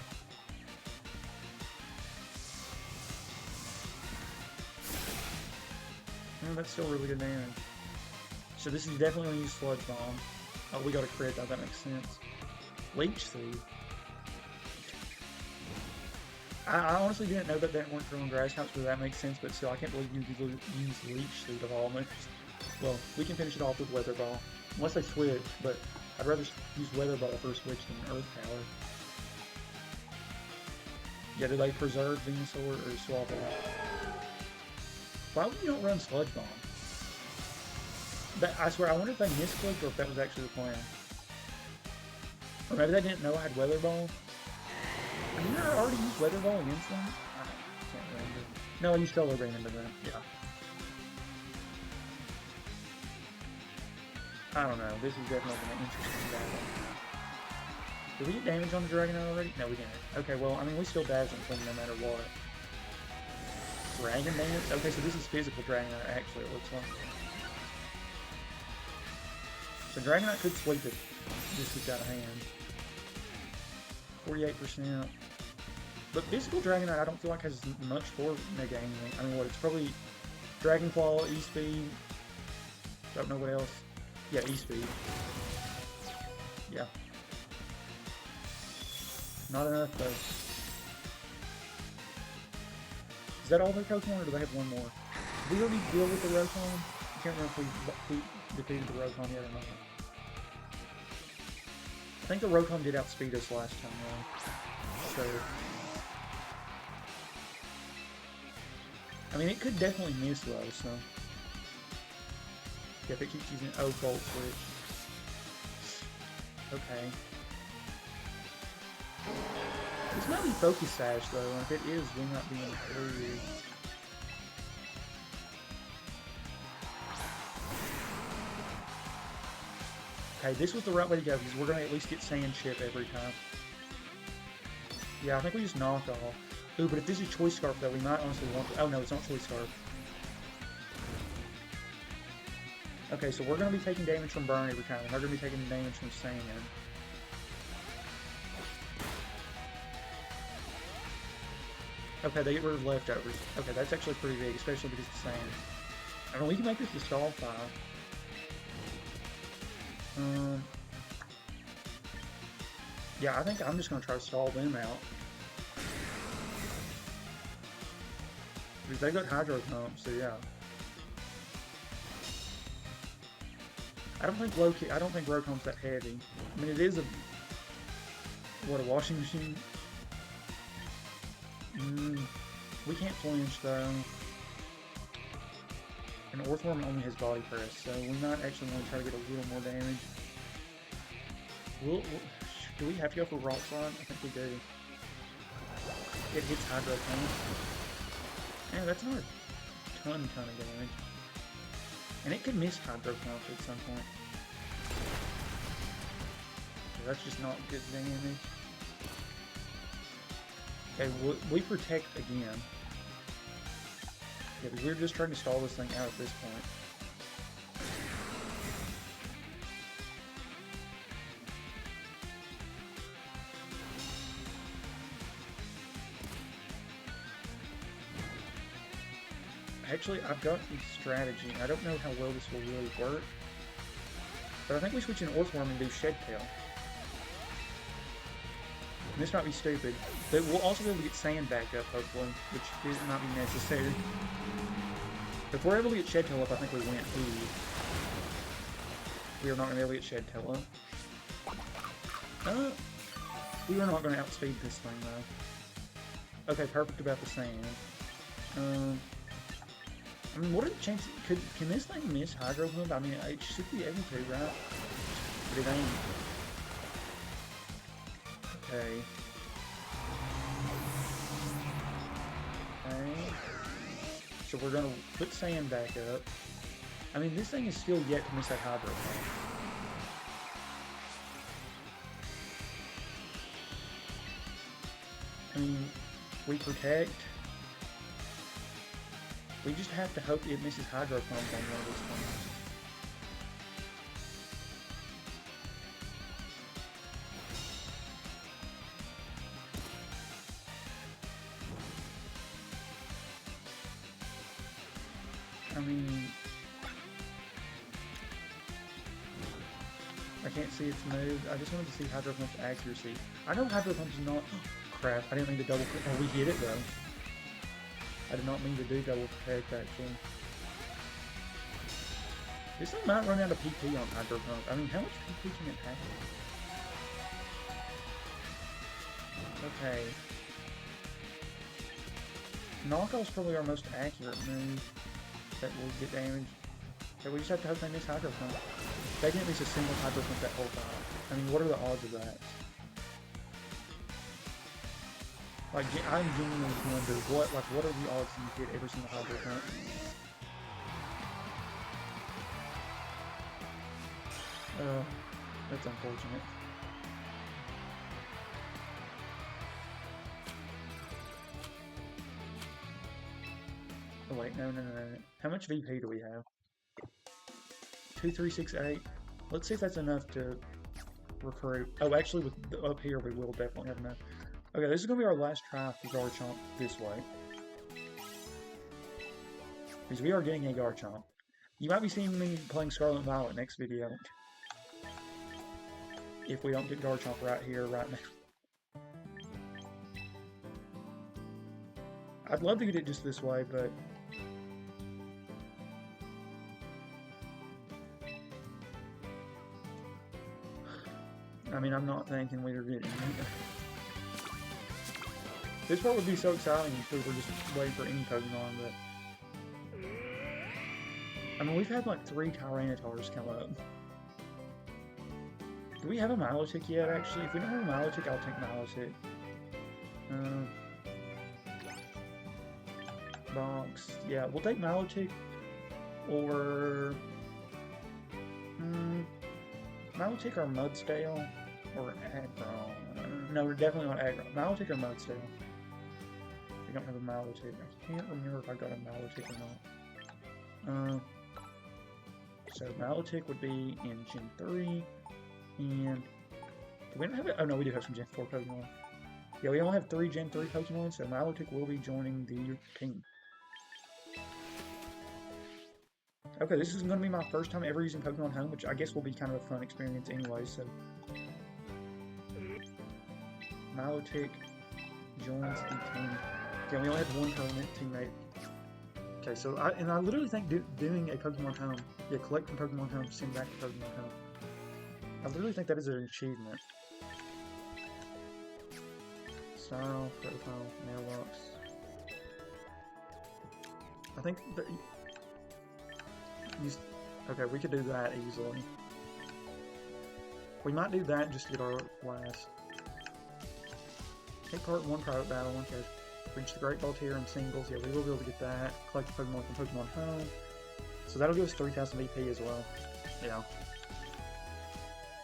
Oh, that's still really good damage. So this is definitely going to use Sludge Bomb. Oh, we got a crit though, that makes sense. Leech Seed. I honestly didn't know that they weren't throwing grass types, but that makes sense, but still, I can't believe you use Leech Seed of all moves. Well, we can finish it off with Weather Ball. Unless they switch, but I'd rather use Weather Ball for a switch than Earth Power. Yeah, do they preserve Venusaur or swap it out? Why would you not run Sludge Bomb? I swear, I wonder if they misclicked or if that was actually the plan. Or maybe they didn't know I had Weather Ball. Have you already used Weather Ball against them? I can't remember. No, you still ran into them. Yeah. I don't know. This is definitely an interesting battle. Did we get damage on the Dragonite already? No, we didn't. Okay, well, I mean, we still dazzling them no matter what. Dragon dance? Okay, so this is physical Dragonite, actually, it looks like. So Dragonite could sweep it. This gets out of hand. 48%. But physical Dragonite, I don't feel like has much for Mega anything. I mean, what? It's probably Dragon Claw, E-Speed. Don't know what else. Yeah, E-Speed. Yeah. Not enough, though. Is that all their Pokemon, or do they have one more? Did we already deal with the Rotom? I can't remember if we defeated the Rotom yet or not. I think the Rotom did outspeed us last time, though. So... I mean, it could definitely miss, though, so... Yeah, if it keeps using... Oh, Volt Switch. Okay. This might be Focus Sash, though, and if it is, we're not being included. Okay, this was the right way to go, because we're going to at least get Sand Chip every time. Yeah, I think we just knock off. Ooh, but if this is Choice Scarf, though, we might honestly want to... Oh, no, it's not Choice Scarf. Okay, so we're going to be taking damage from Burn every time, and they're going to be taking damage from Sand. Okay, they get rid of leftovers. Okay, that's actually pretty big, especially because it's Sand. I mean, we can make this a stall file. Yeah, I think I'm just going to try to stall them out. Because they got Hydro Pump, so yeah. I don't think Rotom's that heavy. I mean, it is a washing machine? We can't flinch though. And Orthworm only has Body Press, so we might actually want to try to get a little more damage. Do we have to go for Rock Slide? I think we do. It hits Hydro Pump. Yeah, that's not a ton of damage. And it could miss Hydro Pump at some point. Yeah, that's just not good damage. Okay, we protect again. Yeah, because we're just trying to stall this thing out at this point. Actually, I've got a strategy. I don't know how well this will really work. But I think we switch in Orthworm and do Shed Tail. And this might be stupid, but we'll also be able to get sand back up, hopefully, which might be necessary. If we're able to get Shed Tail up, I think we win. Ooh. We are not going to be able to get Shed Tail up. We are not going to outspeed this thing, though. Okay, perfect about the sand. I mean, what are the chances? Can this thing miss Hydro Pump? I mean, it should be able to, right? But it ain't. Okay. Okay. So we're gonna put sand back up. I mean, this thing is still yet to miss that Hydro Pump. I mean, we protect. We just have to hope it misses Hydro Pump on one of those things. I mean, I can't see its move. I just wanted to see Hydro Pump's accuracy. I know Hydro Pump's not. Oh, crap! I didn't mean to double click. Oh, we hit it though. I did not mean to do double protect actually. This thing might run out of PP on Hydro Pump. I mean, how much PP can it have? Okay. Knockoff's probably our most accurate move that will get damage. Okay, we just have to hope they miss Hydro Pump. They didn't miss a single Hydro Pump that whole time. I mean, what are the odds of that? Like, I'm genuinely wonder what are the odds you hit every single Hydro Pump? That's unfortunate. Oh wait, no. How much VP do we have? 2368. Let's see if that's enough to recruit. Oh, actually, with up here, we will definitely have enough. Okay, this is going to be our last try for Garchomp this way. Because we are getting a Garchomp. You might be seeing me playing Scarlet and Violet next video. If we don't get Garchomp right here, right now. I'd love to get it just this way, but... I mean, I'm not thinking we are getting it. This part would be so exciting if we were just waiting for any Pokemon, but... I mean, we've had like 3 Tyranitars come up. Do we have a Milotic yet, actually? If we don't have a Milotic, I'll take Milotic. Box. Yeah, we'll take Milotic, or... Milotic or Mudsdale, or Aggron. No, we're definitely not Aggron. Milotic or Mudsdale. We don't have a Milotic. I can't remember if I got a Milotic or not. So Milotic would be in Gen 3, and we don't have it. Oh no, we do have some Gen 4 Pokemon. Yeah, we only have 3 Gen 3 Pokemon, so Milotic will be joining the team. Okay, this is going to be my first time ever using Pokemon Home, which I guess will be kind of a fun experience anyway, so... Milotic joins the team. Okay, we only have 1 permanent teammate. Okay, so I literally think doing a Pokemon Home, yeah, collecting Pokemon Home, send back to Pokemon Home. I literally think that is an achievement. Style, profile, mailbox. I think that... Okay, we could do that easily. We might do that just to get our last. Take part in 1 private battle. Okay. Reach the Great Ball tier in singles. Yeah, we will be able to get that. Collect the Pokemon from Pokemon Home. So that'll give us 3,000 VP as well. Yeah.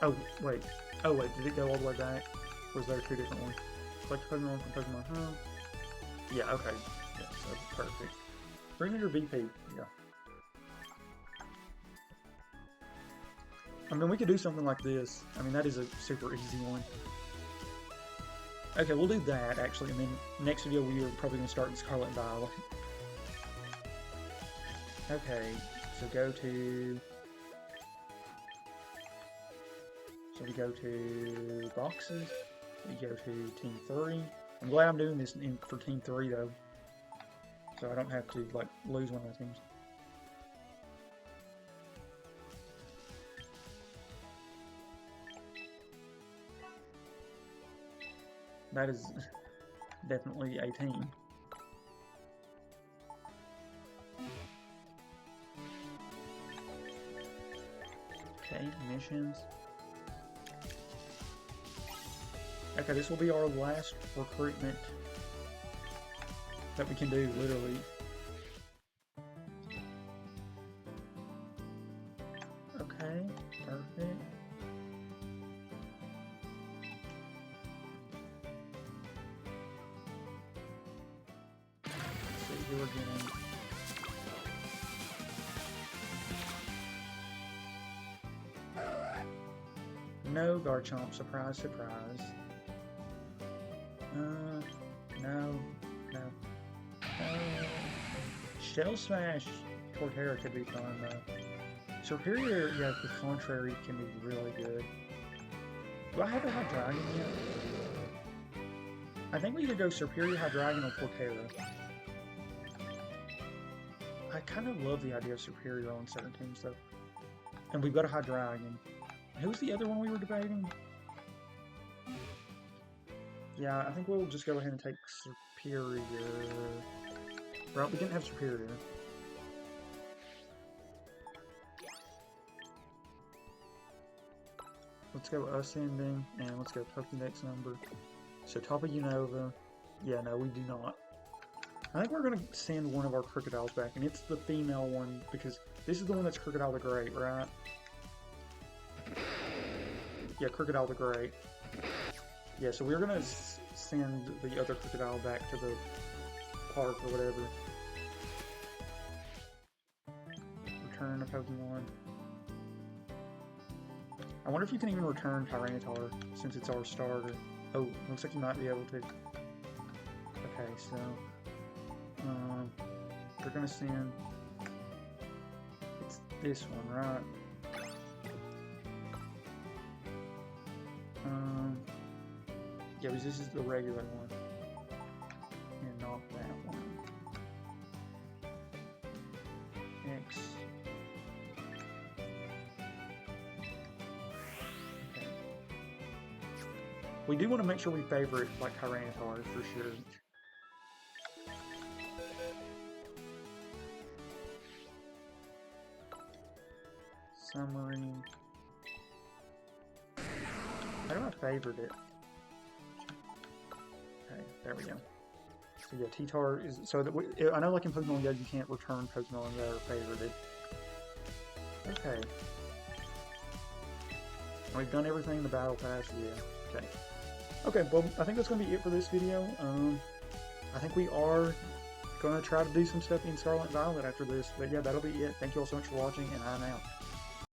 Oh, wait. Oh, wait. Did it go all the way back? Or was there 2 different ones? Collect the Pokemon from Pokemon Home. Yeah, okay. Yeah, so perfect. 300 VP. Yeah. I mean, we could do something like this. I mean, that is a super easy one. Okay, we'll do that, actually, and then next video we are probably going to start in Scarlet and Violet. Okay, so go to... So we go to boxes. We go to Team 3. I'm glad I'm doing this for Team 3 though, so I don't have to like lose one of the teams. That is definitely a team. Okay, missions. Okay, this will be our last recruitment that we can do, literally. Okay, perfect. Let's see who we're getting. No Garchomp, surprise, surprise. No. Shell Smash Torterra could be fun though. Superior, yeah, the contrary can be really good. Do I have a Hydreigon yet? I think we could go Superior, Hydreigon, or Torterra. I kind of love the idea of Superior on certain teams though. And we've got a Hydreigon. Who's the other one we were debating? Yeah, I think we'll just go ahead and take Superior. Right, we didn't have Superior. Let's go Ascending, and let's go Pokédex number. So Tapu Unova. Yeah, no, we do not. I think we're going to send one of our Crocodiles back, and it's the female one, because this is the one that's Crocodile the Great, right? Yeah, Crocodile the Great. Yeah, so we're going to send the other Crocodile back to the park or whatever. Return a Pokemon. I wonder if you can even return Tyranitar, since it's our starter. Oh, looks like you might be able to. Okay, so... we're gonna send... It's this one, right? Yeah, because this is the regular one. And not that one. X. Okay. We do want to make sure we favorite like Tyranitar for sure. Summary. How do I favorite it? Okay, there we go. So yeah, T-Tar is so that I know like in Pokemon Go you can't return Pokemon that are favorited. Okay. We've done everything in the Battle Pass, yeah. Okay. Okay, well I think that's gonna be it for this video. I think we are gonna try to do some stuff in Scarlet and Violet after this, but yeah, that'll be it. Thank you all so much for watching, and I'm out.